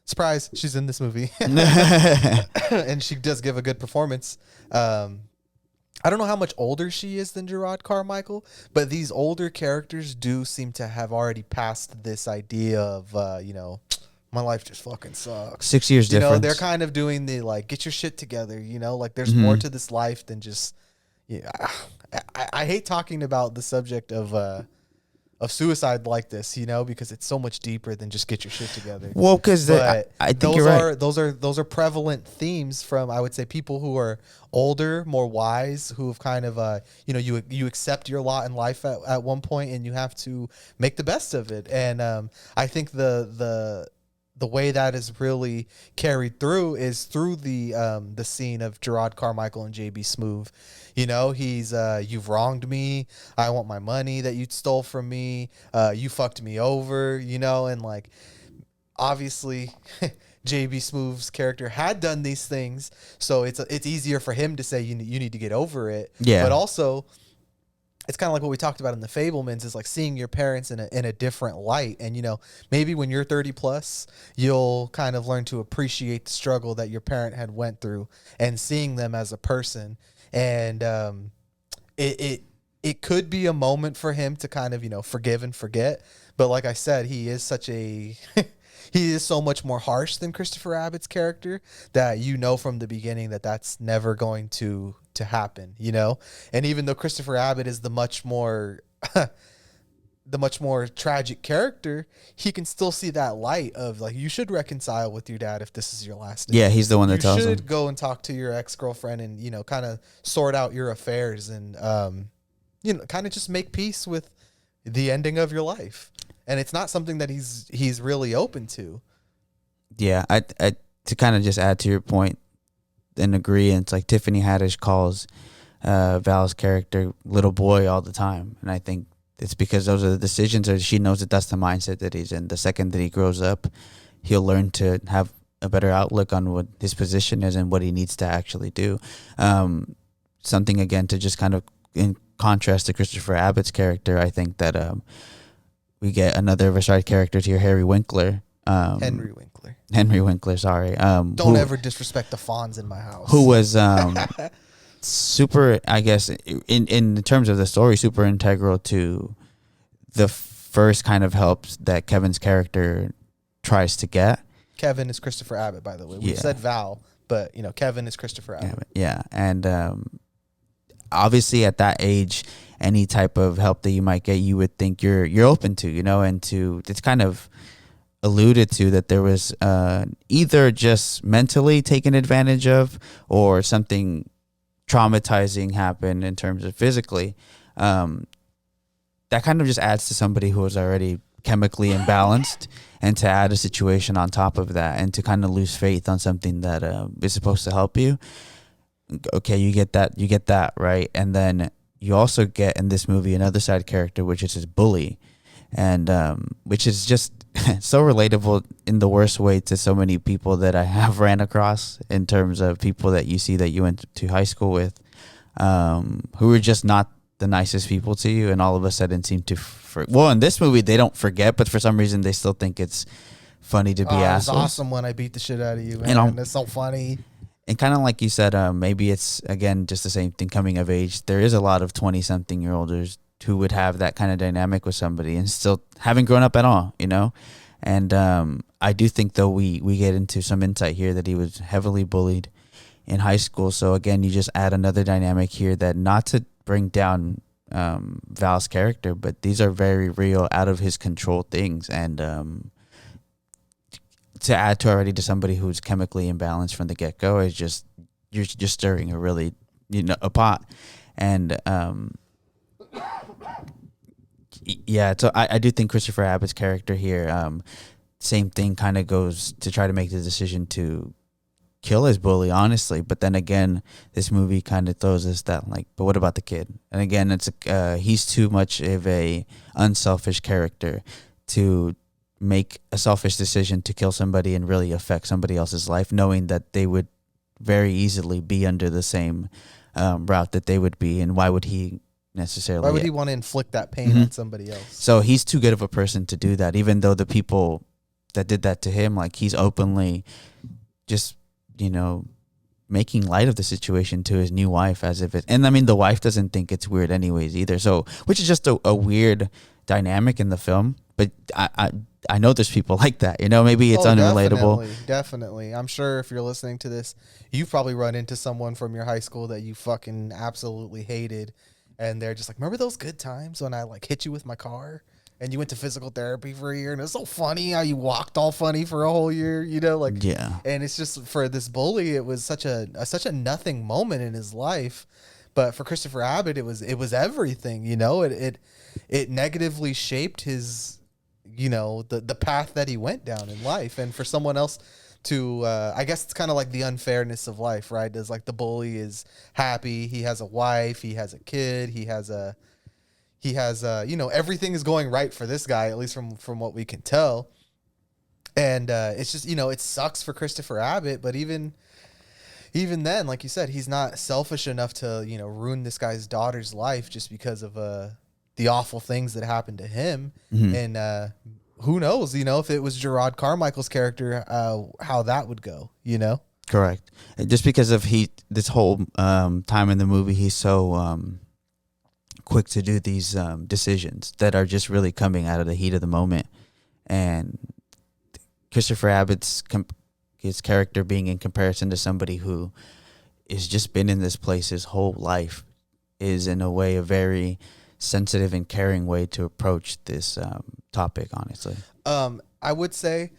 surprise, she's in this movie, and she does give a good performance. I don't know how much older she is than Gerard Carmichael, but these older characters do seem to have already passed this idea of, my life just fucking sucks. 6 years difference. They're kind of doing the, like, get your shit together, like there's more to this life than just, I hate talking about the subject of suicide like this, because it's so much deeper than just get your shit together. Well, because I think you're right. Those are prevalent themes from, I would say, people who are older, more wise, who have kind of, you accept your lot in life at one point and you have to make the best of it. And I think the way that is really carried through is through the scene of Gerard Carmichael and JB Smoove. He's you've wronged me. I want my money that you stole from me. You fucked me over. And like, obviously, JB Smoove's character had done these things, so it's easier for him to say you need to get over it. Yeah. But also, it's kind of like what we talked about in the Fablemans, is like seeing your parents in a different light. And, maybe when you're 30 plus, you'll kind of learn to appreciate the struggle that your parent had went through and seeing them as a person. And it could be a moment for him to kind of, forgive and forget. But like I said, he is he is so much more harsh than Christopher Abbott's character that from the beginning that that's never going to happen, And even though Christopher Abbott is the much more tragic character, he can still see that light of, like, you should reconcile with your dad if this is your last day. Yeah, he's the one that tells him. You should go and talk to your ex-girlfriend and, kind of sort out your affairs and, kind of just make peace with the ending of your life. And it's not something that he's really open to. Yeah, I to kind of just add to your point and agree, and it's like Tiffany Haddish calls Val's character little boy all the time. And I think it's because those are the decisions, or she knows that that's the mindset that he's in. The second that he grows up, he'll learn to have a better outlook on what his position is and what he needs to actually do. Something, again, to just kind of in contrast to Christopher Abbott's character, I think that we get another Rashad character here, Henry Winkler, sorry. Don't ever disrespect the Fonz in my house. Who was super, I guess, in terms of the story, super integral to the first kind of helps that Kevin's character tries to get. Kevin is Christopher Abbott, by the way. We said Val, but Kevin is Christopher Abbott. Yeah, and obviously at that age, any type of help that you might get, you would think you're open to, and it's kind of alluded to that there was either just mentally taken advantage of or something traumatizing happened in terms of physically. That kind of just adds to somebody who was already chemically imbalanced, and to add a situation on top of that and to kind of lose faith on something that is supposed to help you. Okay, you get that, right? And then you also get in this movie another side character, which is his bully, and which is just so relatable in the worst way to so many people that I have ran across, in terms of people that you see that you went to high school with, who are just not the nicest people to you, and all of a sudden seem to well, in this movie they don't forget, but for some reason they still think it's funny to be assholes. It was awesome when I beat the shit out of you, man. And it's so funny. And kind of like you said, maybe it's, again, just the same thing, coming of age. There is a lot of 20-something-year-olders who would have that kind of dynamic with somebody and still haven't grown up at all, you know? And I do think, though, we get into some insight here that he was heavily bullied in high school. So, again, you just add another dynamic here, that, not to bring down Val's character, but these are very real, out of his control things. And to add to already to somebody who's chemically imbalanced from the get-go is just, you're just stirring a really, a pot. And yeah, so I do think Christopher Abbott's character here, same thing, kind of goes to try to make the decision to kill his bully, honestly. But then again, this movie kind of throws us that, like, but what about the kid? And again, it's he's too much of a unselfish character to make a selfish decision to kill somebody and really affect somebody else's life, knowing that they would very easily be under the same route that they would be. And why would he necessarily? Why would he want to inflict that pain on somebody else? So he's too good of a person to do that, even though the people that did that to him, like, he's openly just, making light of the situation to his new wife, as if it, and I mean, the wife doesn't think it's weird anyways either. So, which is just a weird dynamic in the film. But I know there's people like that, maybe it's unrelatable. Definitely. I'm sure if you're listening to this, you've probably run into someone from your high school that you fucking absolutely hated. And they're just like, remember those good times when I like hit you with my car and you went to physical therapy for a year and it was so funny how you walked all funny for a whole year, Yeah. And it's just, for this bully, it was such a nothing moment in his life. But for Christopher Abbott, it was everything, it negatively shaped his, the path that he went down in life. And for someone else to, I guess it's kind of like the unfairness of life, right? There's like, the bully is happy. He has a wife. He has a kid. He has everything is going right for this guy, at least from what we can tell. And it's just, it sucks for Christopher Abbott, but even then, like you said, he's not selfish enough to, ruin this guy's daughter's life just because of the awful things that happened to him. And who knows, if it was Gerard Carmichael's character, how that would go, Correct. Just because of this whole time in the movie, he's so quick to do these decisions that are just really coming out of the heat of the moment. And Christopher Abbott's his character being in comparison to somebody who has just been in this place his whole life is, in a way, a very sensitive and caring way to approach this topic, honestly. I would say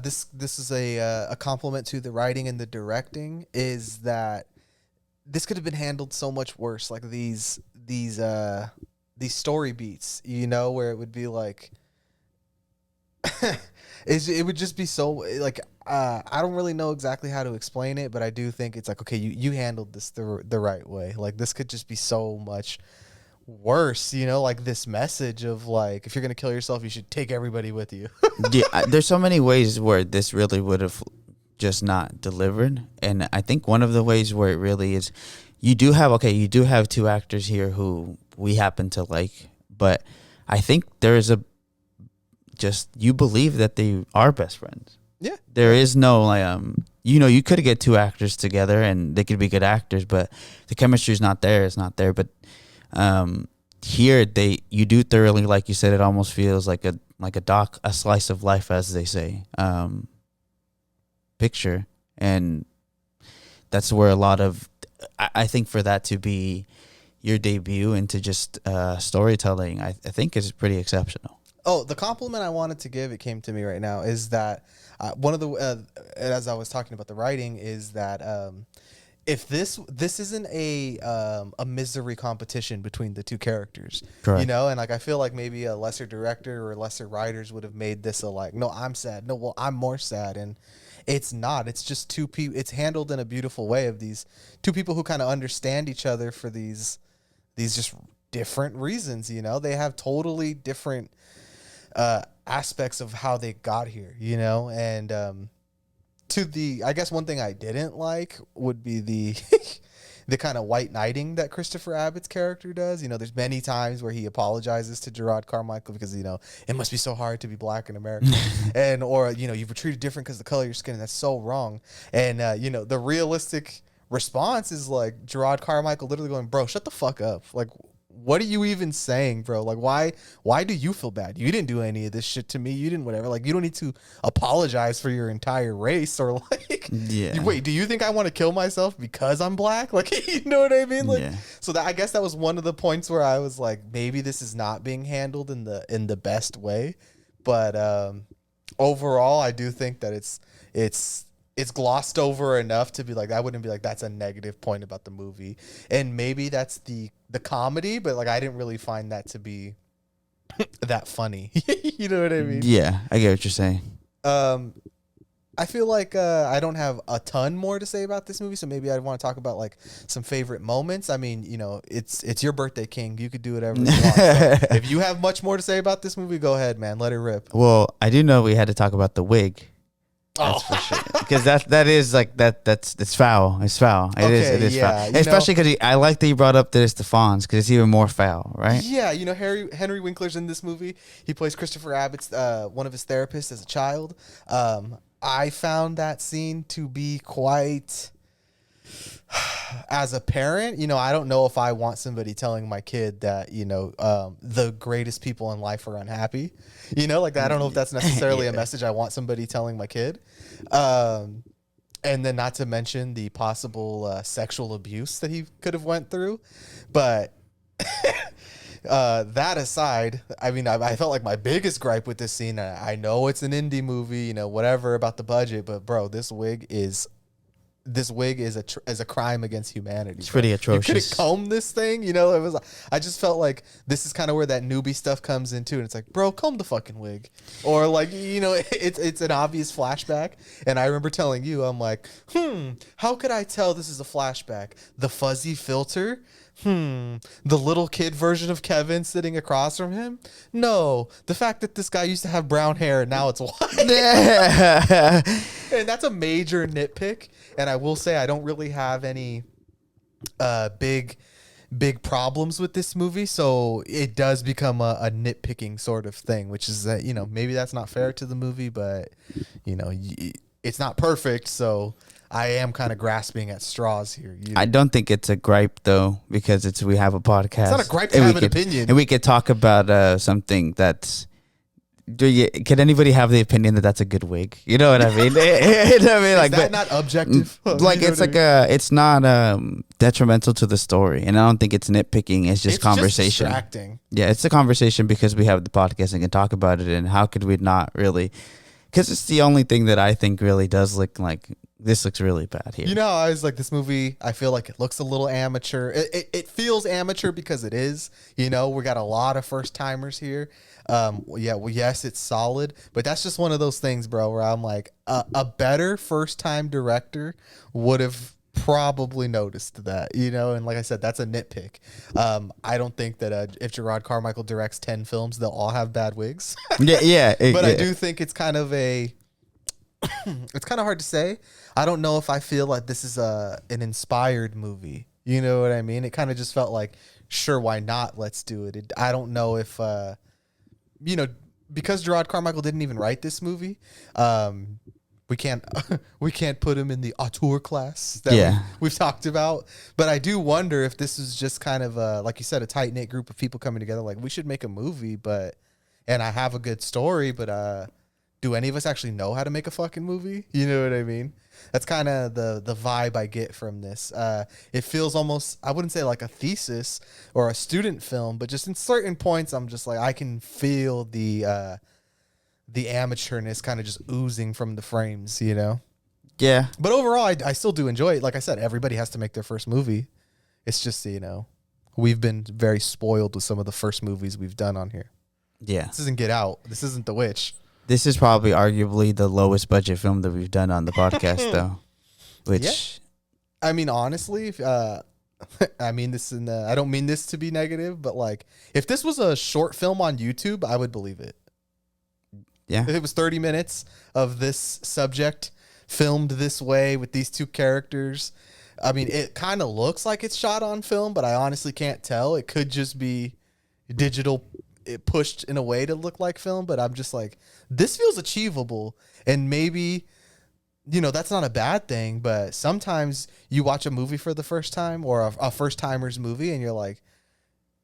this is a compliment to the writing and the directing, is that this could have been handled so much worse. Like these story beats, where it would be like, it would just be so like, I don't really know exactly how to explain it, but I do think it's like, okay, you handled this the right way. Like, this could just be so much worse, like this message of like, if you're gonna kill yourself, you should take everybody with you. Yeah, there's so many ways where this really would have just not delivered, and I think one of the ways where it really is, you do have two actors here who we happen to like, but I think there is you believe that they are best friends. Yeah, there is no you could get two actors together and they could be good actors, but the chemistry is not there. It's not there, but here you do thoroughly, like you said, it almost feels like a slice of life, as they say, picture. And that's where a lot of, I think, for that to be your debut into just storytelling, I think is pretty exceptional. Oh, the compliment I wanted to give, it came to me right now, is that one of the, as I was talking about the writing, is that if this isn't a misery competition between the two characters, correct, and like, I feel like maybe a lesser director or lesser writers would have made this no, I'm sad, no, well, I'm more sad, and it's not. It's just two people. It's handled in a beautiful way of these two people who kind of understand each other for these just different reasons. They have totally different aspects of how they got here, and I guess one thing I didn't like would be the the kind of white knighting that Christopher Abbott's character does. There's many times where he apologizes to Gerard Carmichael because, it must be so hard to be black in America. or you were treated different because of the color of your skin. And that's so wrong. And, the realistic response is like Gerard Carmichael literally going, bro, shut the fuck up. Like, what are you even saying, bro? Like, why do you feel bad? You didn't do any of this shit to me. You didn't whatever. Like, you don't need to apologize for your entire race or like, wait, do you think I want to kill myself because I'm black? Like, you know what I mean? Like, so I guess that was one of the points where I was like, maybe this is not being handled in the best way. But overall, I do think that it's glossed over enough to be like, I wouldn't be like, that's a negative point about the movie. And maybe that's the comedy, but like, I didn't really find that to be that funny. You know what I mean? Yeah, I get what you're saying. I feel like I don't have a ton more to say about this movie, so maybe I want to talk about like some favorite moments. I mean, it's your birthday, King. You could do whatever you want. So if you have much more to say about this movie, go ahead, man. Let it rip. Well, I do know we had to talk about the wig. That's for sure. Because that is like it's foul. It's foul. It is foul. Especially because I like that you brought up that it's the Fonz, because it's even more foul, right? Yeah, Henry Winkler's in this movie. He plays Christopher Abbott's one of his therapists as a child. I found that scene to be quite. As a parent, I don't know if I want somebody telling my kid that, the greatest people in life are unhappy. Like I don't know if that's necessarily a message I want somebody telling my kid. And then not to mention the possible sexual abuse that he could have went through. But that aside, I mean, I felt like my biggest gripe with this scene, I know it's an indie movie, whatever about the budget, but bro, this wig is a crime against humanity. It's pretty atrocious. You couldn't comb this thing, it was. I just felt like this is kind of where that newbie stuff comes into, and it's like, bro, comb the fucking wig, or like, it's an obvious flashback. And I remember telling you, I'm like, how could I tell this is a flashback? The fuzzy filter. The little kid version of Kevin sitting across from him? No. The fact that this guy used to have brown hair and now it's white. Yeah. And that's a major nitpick. And I will say I don't really have any big problems with this movie. So it does become a nitpicking sort of thing, which is that, maybe that's not fair to the movie, but, it's not perfect. So I am kind of grasping at straws here. I don't think it's a gripe though, because we have a podcast. It's not a gripe to have an opinion, and we could talk about something that's. Can anybody have the opinion that that's a good wig? You know what I mean? Like, is that not objective? Like it's like it's not detrimental to the story, and I don't think it's nitpicking. It's just conversation. Just distracting. Yeah, it's a conversation because we have the podcast and can talk about it. And how could we not really? Because it's the only thing that I think really does look like this looks really bad here. I was like, this movie, I feel like it looks a little amateur. It feels amateur because it is. We got a lot of first timers here. Yes, it's solid, but that's just one of those things, bro, where I'm like, a better first time director would have probably noticed that, and like I said, that's a nitpick. I don't think that if Gerard Carmichael directs 10 films, they'll all have bad wigs. But I do think it's kind of it's kind of hard to say. I don't know if I feel like this is an inspired movie. You know what I mean? It kind of just felt like, sure, why not? Let's do it. I don't know if because Gerard Carmichael didn't even write this movie. We can't put him in the auteur class that we've talked about. But I do wonder if this is just kind of like you said, a tight knit group of people coming together. Like, we should make a movie, and I have a good story, but do any of us actually know how to make a fucking movie? You know what I mean? That's kind of the vibe I get from this. It feels almost, I wouldn't say like a thesis or a student film, but just in certain points, I'm just like, I can feel the amateurness kind of just oozing from the frames, Yeah. But overall, I still do enjoy it. Like I said, everybody has to make their first movie. It's just, we've been very spoiled with some of the first movies we've done on here. Yeah. This isn't Get Out. This isn't The Witch. This is probably arguably the lowest budget film that we've done on the podcast, though. Which, I mean, honestly, I mean this I don't mean this to be negative, but like, if this was a short film on YouTube, I would believe it. Yeah. If it was 30 minutes of this subject filmed this way with these two characters, I mean, it kind of looks like it's shot on film, but I honestly can't tell. It could just be digital, it pushed in a way to look like film, but I'm just like, this feels achievable. And maybe, you know, that's not a bad thing, but sometimes you watch a movie for the first time or a first timer's movie and you're like,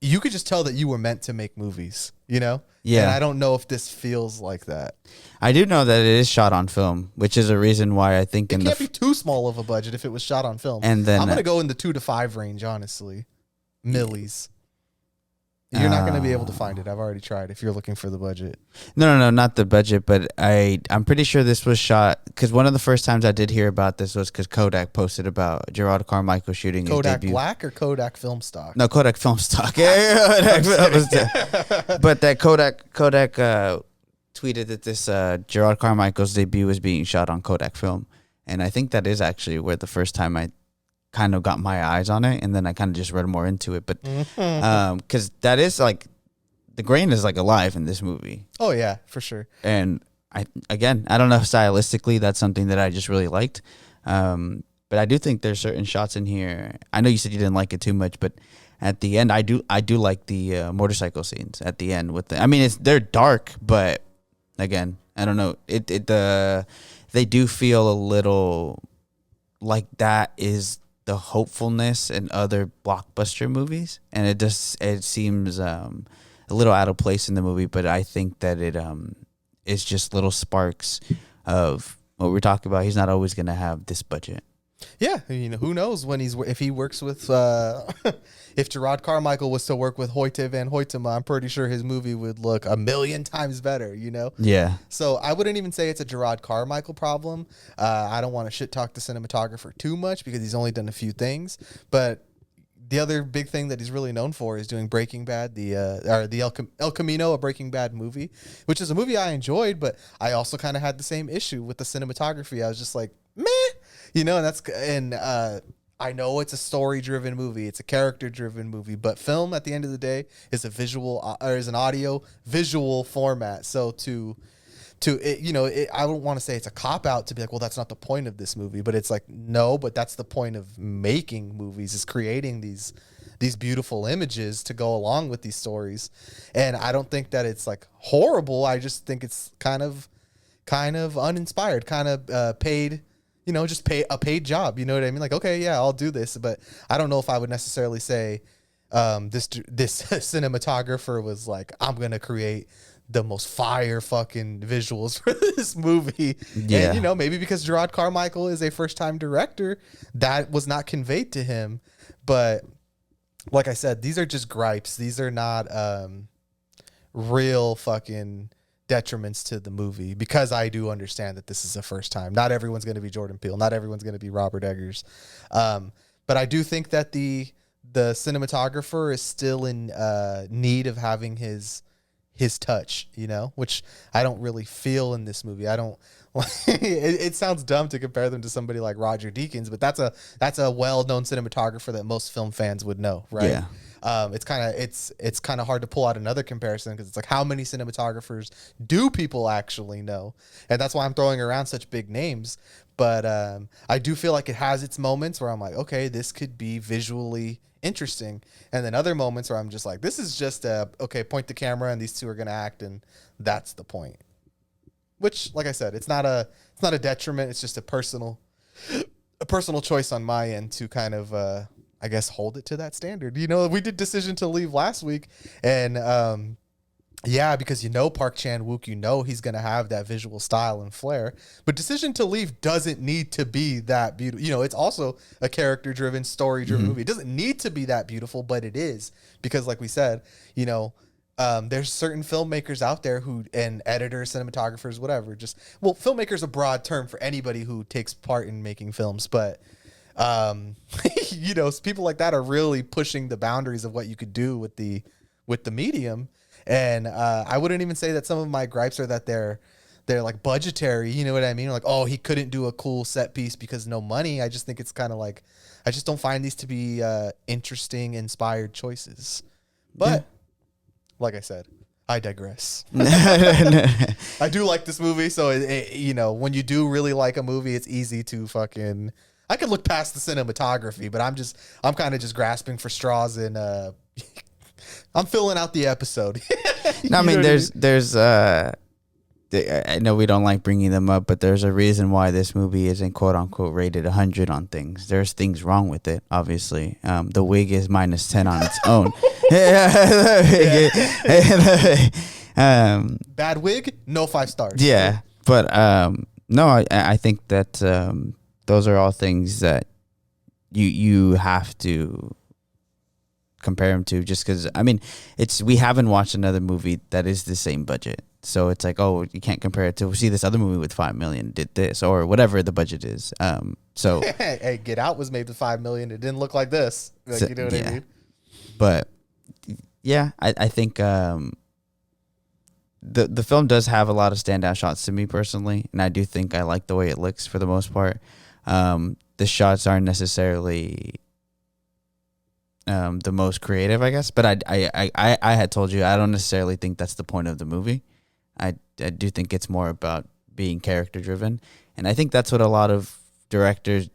you could just tell that you were meant to make movies, you know? Yeah. And I don't know if this feels like that. I do know that it is shot on film, which is a reason why I think It can't be too small of a budget if it was shot on film. And then I'm going to go in the 2 to 5 range, honestly. Millies. You're not going to be able to find it. I've already tried if you're looking for the budget. No, not the budget, but I'm pretty sure this was shot because one of the first times I did hear about this was because Kodak posted about Gerard Carmichael shooting Kodak his debut. Black or Kodak Film Stock? No, Kodak Film Stock. Yeah, but that Kodak tweeted that this Gerard Carmichael's debut was being shot on Kodak film, and I think that is actually where the first time I kind of got my eyes on it, and then I kind of just read more into it. But because that is like the grain is like alive in this movie. Oh yeah, for sure. And I don't know if stylistically that's something that I just really liked. But I do think there's certain shots in here. I know you said you didn't like it too much, but at the end, I do like the motorcycle scenes at the end with the. I mean, they're dark, but again, I don't know. They do feel a little like that is the hopefulness in other blockbuster movies, and it seems a little out of place in the movie. But I think that it's just little sparks of what we're talking about. He's not always going to have this budget. Yeah, you know, who knows when if he works with if Gerard Carmichael was to work with Hoyte van Hoytema, I'm pretty sure his movie would look 1,000,000 times better, you know? Yeah. So I wouldn't even say it's a Gerard Carmichael problem. I don't want to shit talk the cinematographer too much because he's only done a few things, but the other big thing that he's really known for is doing Breaking Bad, the El Camino, a Breaking Bad movie, which is a movie I enjoyed, but I also kind of had the same issue with the cinematography. I was just like, meh, you know, and I know it's a story-driven movie, it's a character-driven movie, but film at the end of the day is a visual or is an audio visual format. So to it, you know, I don't want to say it's a cop-out to be like, well, that's not the point of this movie, but it's like, no, but that's the point of making movies, is creating these beautiful images to go along with these stories. And I don't think that it's like horrible. I just think it's kind of uninspired, kind of paid, you know, just a paid job. You know what I mean? Like, okay, yeah, I'll do this, but I don't know if I would necessarily say this cinematographer was like, I'm going to create the most fire fucking visuals for this movie. Yeah. And, you know, maybe because Gerard Carmichael is a first-time director, that was not conveyed to him. But like I said, these are just gripes. These are not real fucking detriments to the movie, because I do understand that this is a first time. Not everyone's going to be Jordan Peele. Not everyone's going to be Robert Eggers. But I do think that the cinematographer is still in need of having his touch, you know, which I don't really feel in this movie. I don't. It sounds dumb to compare them to somebody like Roger Deakins, but that's a well-known cinematographer that most film fans would know, right? Yeah. It's kind of hard to pull out another comparison, because it's like, how many cinematographers do people actually know? And that's why I'm throwing around such big names. But I do feel like it has its moments where I'm like, okay, this could be visually interesting, and then other moments where I'm just like, this is just okay, point the camera and these two are gonna act, and that's the point. Which, like I said, it's not a detriment. It's just a personal choice on my end to kind of I guess hold it to that standard. You know, we did Decision to Leave last week, and yeah, because you know Park Chan-wook, you know he's going to have that visual style and flair. But Decision to Leave doesn't need to be that beautiful. You know, it's also a character-driven, story-driven movie. It doesn't need to be that beautiful, but it is. Because like we said, you know, there's certain filmmakers out there and editors, cinematographers, whatever. Filmmaker's a broad term for anybody who takes part in making films. But, you know, people like that are really pushing the boundaries of what you could do with the medium. And I wouldn't even say that some of my gripes are that they're like budgetary, you know what I mean? Like, oh, he couldn't do a cool set piece because no money. I just think it's kind of like, I just don't find these to be interesting, inspired choices. But like I said, I digress. I do like this movie, so when you do really like a movie, it's easy to fucking. I could look past the cinematography, but I'm kind of just grasping for straws and I'm filling out the episode. No, I mean, there's I know we don't like bringing them up, but there's a reason why this movie isn't quote unquote rated 100 on things. There's things wrong with it, obviously. The wig is -10 on its own. Bad wig, no 5 stars. Yeah, but no, I think that those are all things that you have to compare them to, just because I mean we haven't watched another movie that is the same budget. So it's like, oh, you can't compare it to see this other movie with 5 million did this or whatever the budget is. So hey, Get Out was made with 5 million. It didn't look like this. Like, you know what I mean? But yeah, I think the film does have a lot of standout shots to me personally, and I do think I like the way it looks for the most part. The shots aren't necessarily the most creative, I guess, but I had told you I don't necessarily think that's the point of the movie. I do think it's more about being character driven, and I think that's what a lot of directors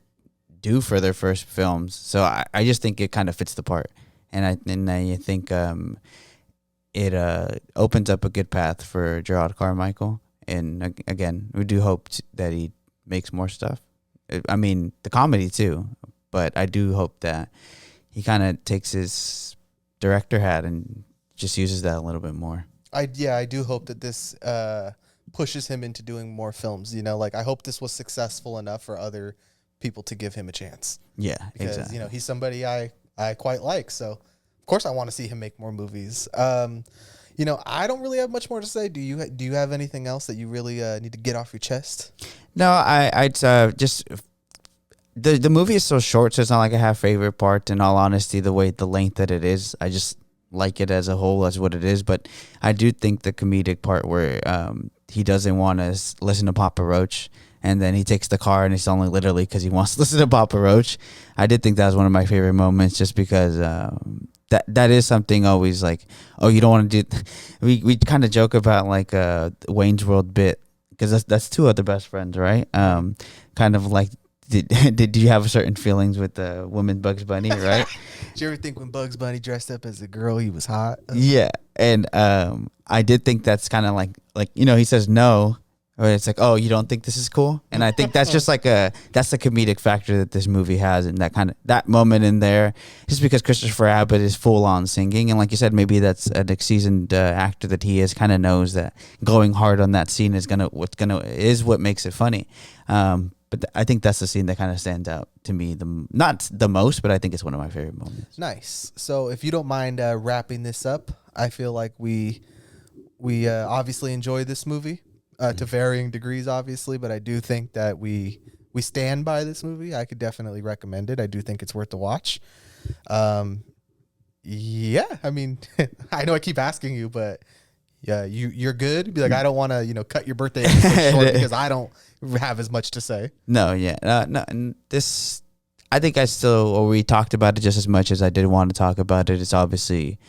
do for their first films. So I just think it kind of fits the part, and I think it opens up a good path for Gerard Carmichael. And again, we do hope that he makes more stuff. I mean, the comedy too, but I do hope that he kind of takes his director hat and just uses that a little bit more. I do hope that this pushes him into doing more films. Like I hope this was successful enough for other people to give him a chance. Yeah, because exactly. He's somebody I quite like. So of course I want to see him make more movies. I don't really have much more to say. Do you have anything else that you really need to get off your chest? No, I'd just. The movie is so short, so it's not like I have favorite part. In all honesty, the length that it is, I just like it as a whole, as what it is. But I do think the comedic part where he doesn't want to listen to Papa Roach, and then he takes the car, and it's only literally because he wants to listen to Papa Roach. I did think that was one of my favorite moments, just because that is something always like, oh, you don't want to do. We kind of joke about like Wayne's World bit, because that's two other best friends, right? Kind of like. Did you have certain feelings with the woman Bugs Bunny, right? Did you ever think when Bugs Bunny dressed up as a girl, he was hot? Yeah, and I did think that's kind of like he says no, or it's like, oh, you don't think this is cool, and I think that's just like that's the comedic factor that this movie has, and that moment in there, just because Christopher Abbott is full on singing, and like you said, maybe that's an seasoned actor that he is, kind of knows that going hard on that scene is what makes it funny. But I think that's the scene that kind of stands out to me, not the most, but I think it's one of my favorite moments. Nice. So if you don't mind wrapping this up, I feel like we obviously enjoy this movie to varying degrees, obviously, but I do think that we stand by this movie. I could definitely recommend it. I do think it's worth the watch. Yeah, I mean, I know I keep asking you, but yeah, you're good. Be like, I don't want to, cut your birthday episode short because I don't have as much to say. No, yeah, no. And this, I think we talked about it just as much as I did want to talk about it. It's obviously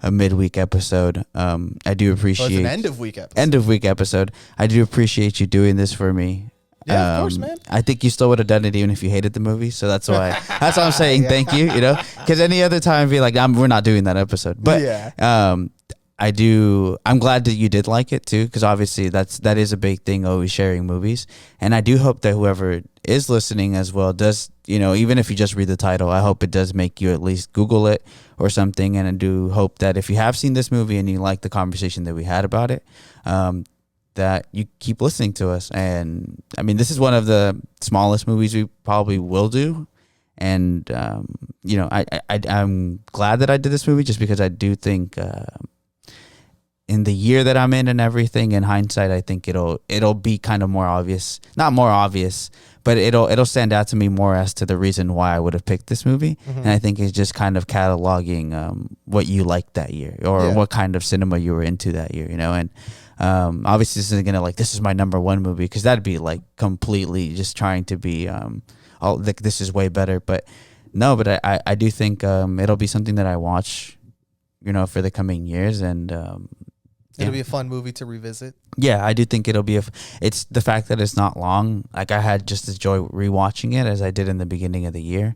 a midweek episode. I do appreciate it's an end of week episode. End of week episode. I do appreciate you doing this for me. Yeah, of course, man. I think you still would have done it even if you hated the movie. So that's why I'm saying thank you. Because any other time, I'd be like, we're not doing that episode. But yeah. I'm glad that you did like it too, because obviously that is a big thing, always sharing movies. And I do hope that whoever is listening as well does, even if you just read the title, I hope it does make you at least Google it or something. And I do hope that if you have seen this movie and you like the conversation that we had about it, that you keep listening to us. And I mean, this is one of the smallest movies we probably will do. And, I'm glad that I did this movie, just because I do think, in the year that I'm in and everything, in hindsight, I think it'll be kind of more obvious, not more obvious, but it'll stand out to me more as to the reason why I would have picked this movie. Mm-hmm. And I think it's just kind of cataloging what you liked that year, or what kind of cinema you were into that year, and obviously this isn't gonna this is my number one movie, because that'd be like completely just trying to be this is way better. But no, but I do think it'll be something that I watch for the coming years, and It'll be a fun movie to revisit. Yeah, I do think it'll be it's the fact that it's not long. Like I had just as joy rewatching it as I did in the beginning of the year.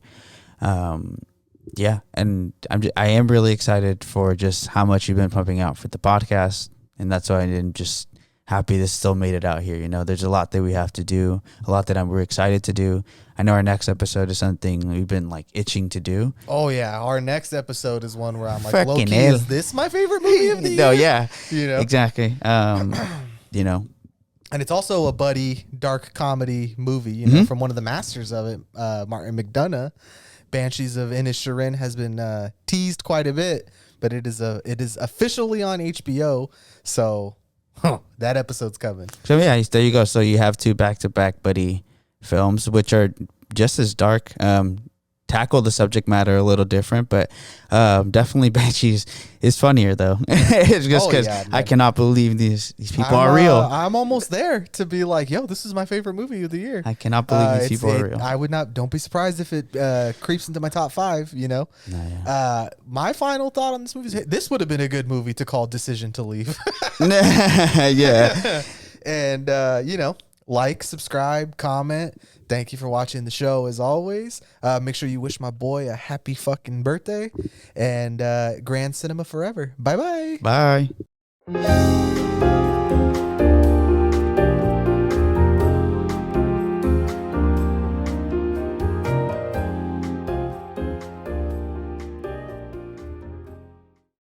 Yeah, and I am really excited for just how much you've been pumping out for the podcast, and that's why I'm just happy this still made it out here. You know, there's a lot that we have to do, a lot that we're excited to do. I know our next episode is something we've been like itching to do. Oh yeah, our next episode is one where I'm like, Fucking low-key, hell. is this my favorite movie of the year? No, yeah, You know, exactly. You know, and it's also a buddy dark comedy movie. You know, from one of the masters of it, Martin McDonagh. Banshees of Inisherin has been teased quite a bit, but it is officially on HBO. So that episode's coming. so yeah, there you go. So you have 2 back-to-back buddy films, which are just as dark. Tackle the subject matter a little different, but definitely Banshees is funnier though. It's just because I cannot believe these people are real. I'm almost there to be like, yo, this is my favorite movie of the year. I cannot believe these people are real. I would not. Don't be surprised if it creeps into my top 5. You know. My final thought on this movie is this would have been a good movie to call Decision to Leave. Yeah. And you know, like, subscribe, comment. Thank you for watching the show as always. Make sure you wish my boy a happy fucking birthday, and Grand Cinema forever. Bye-bye. Bye.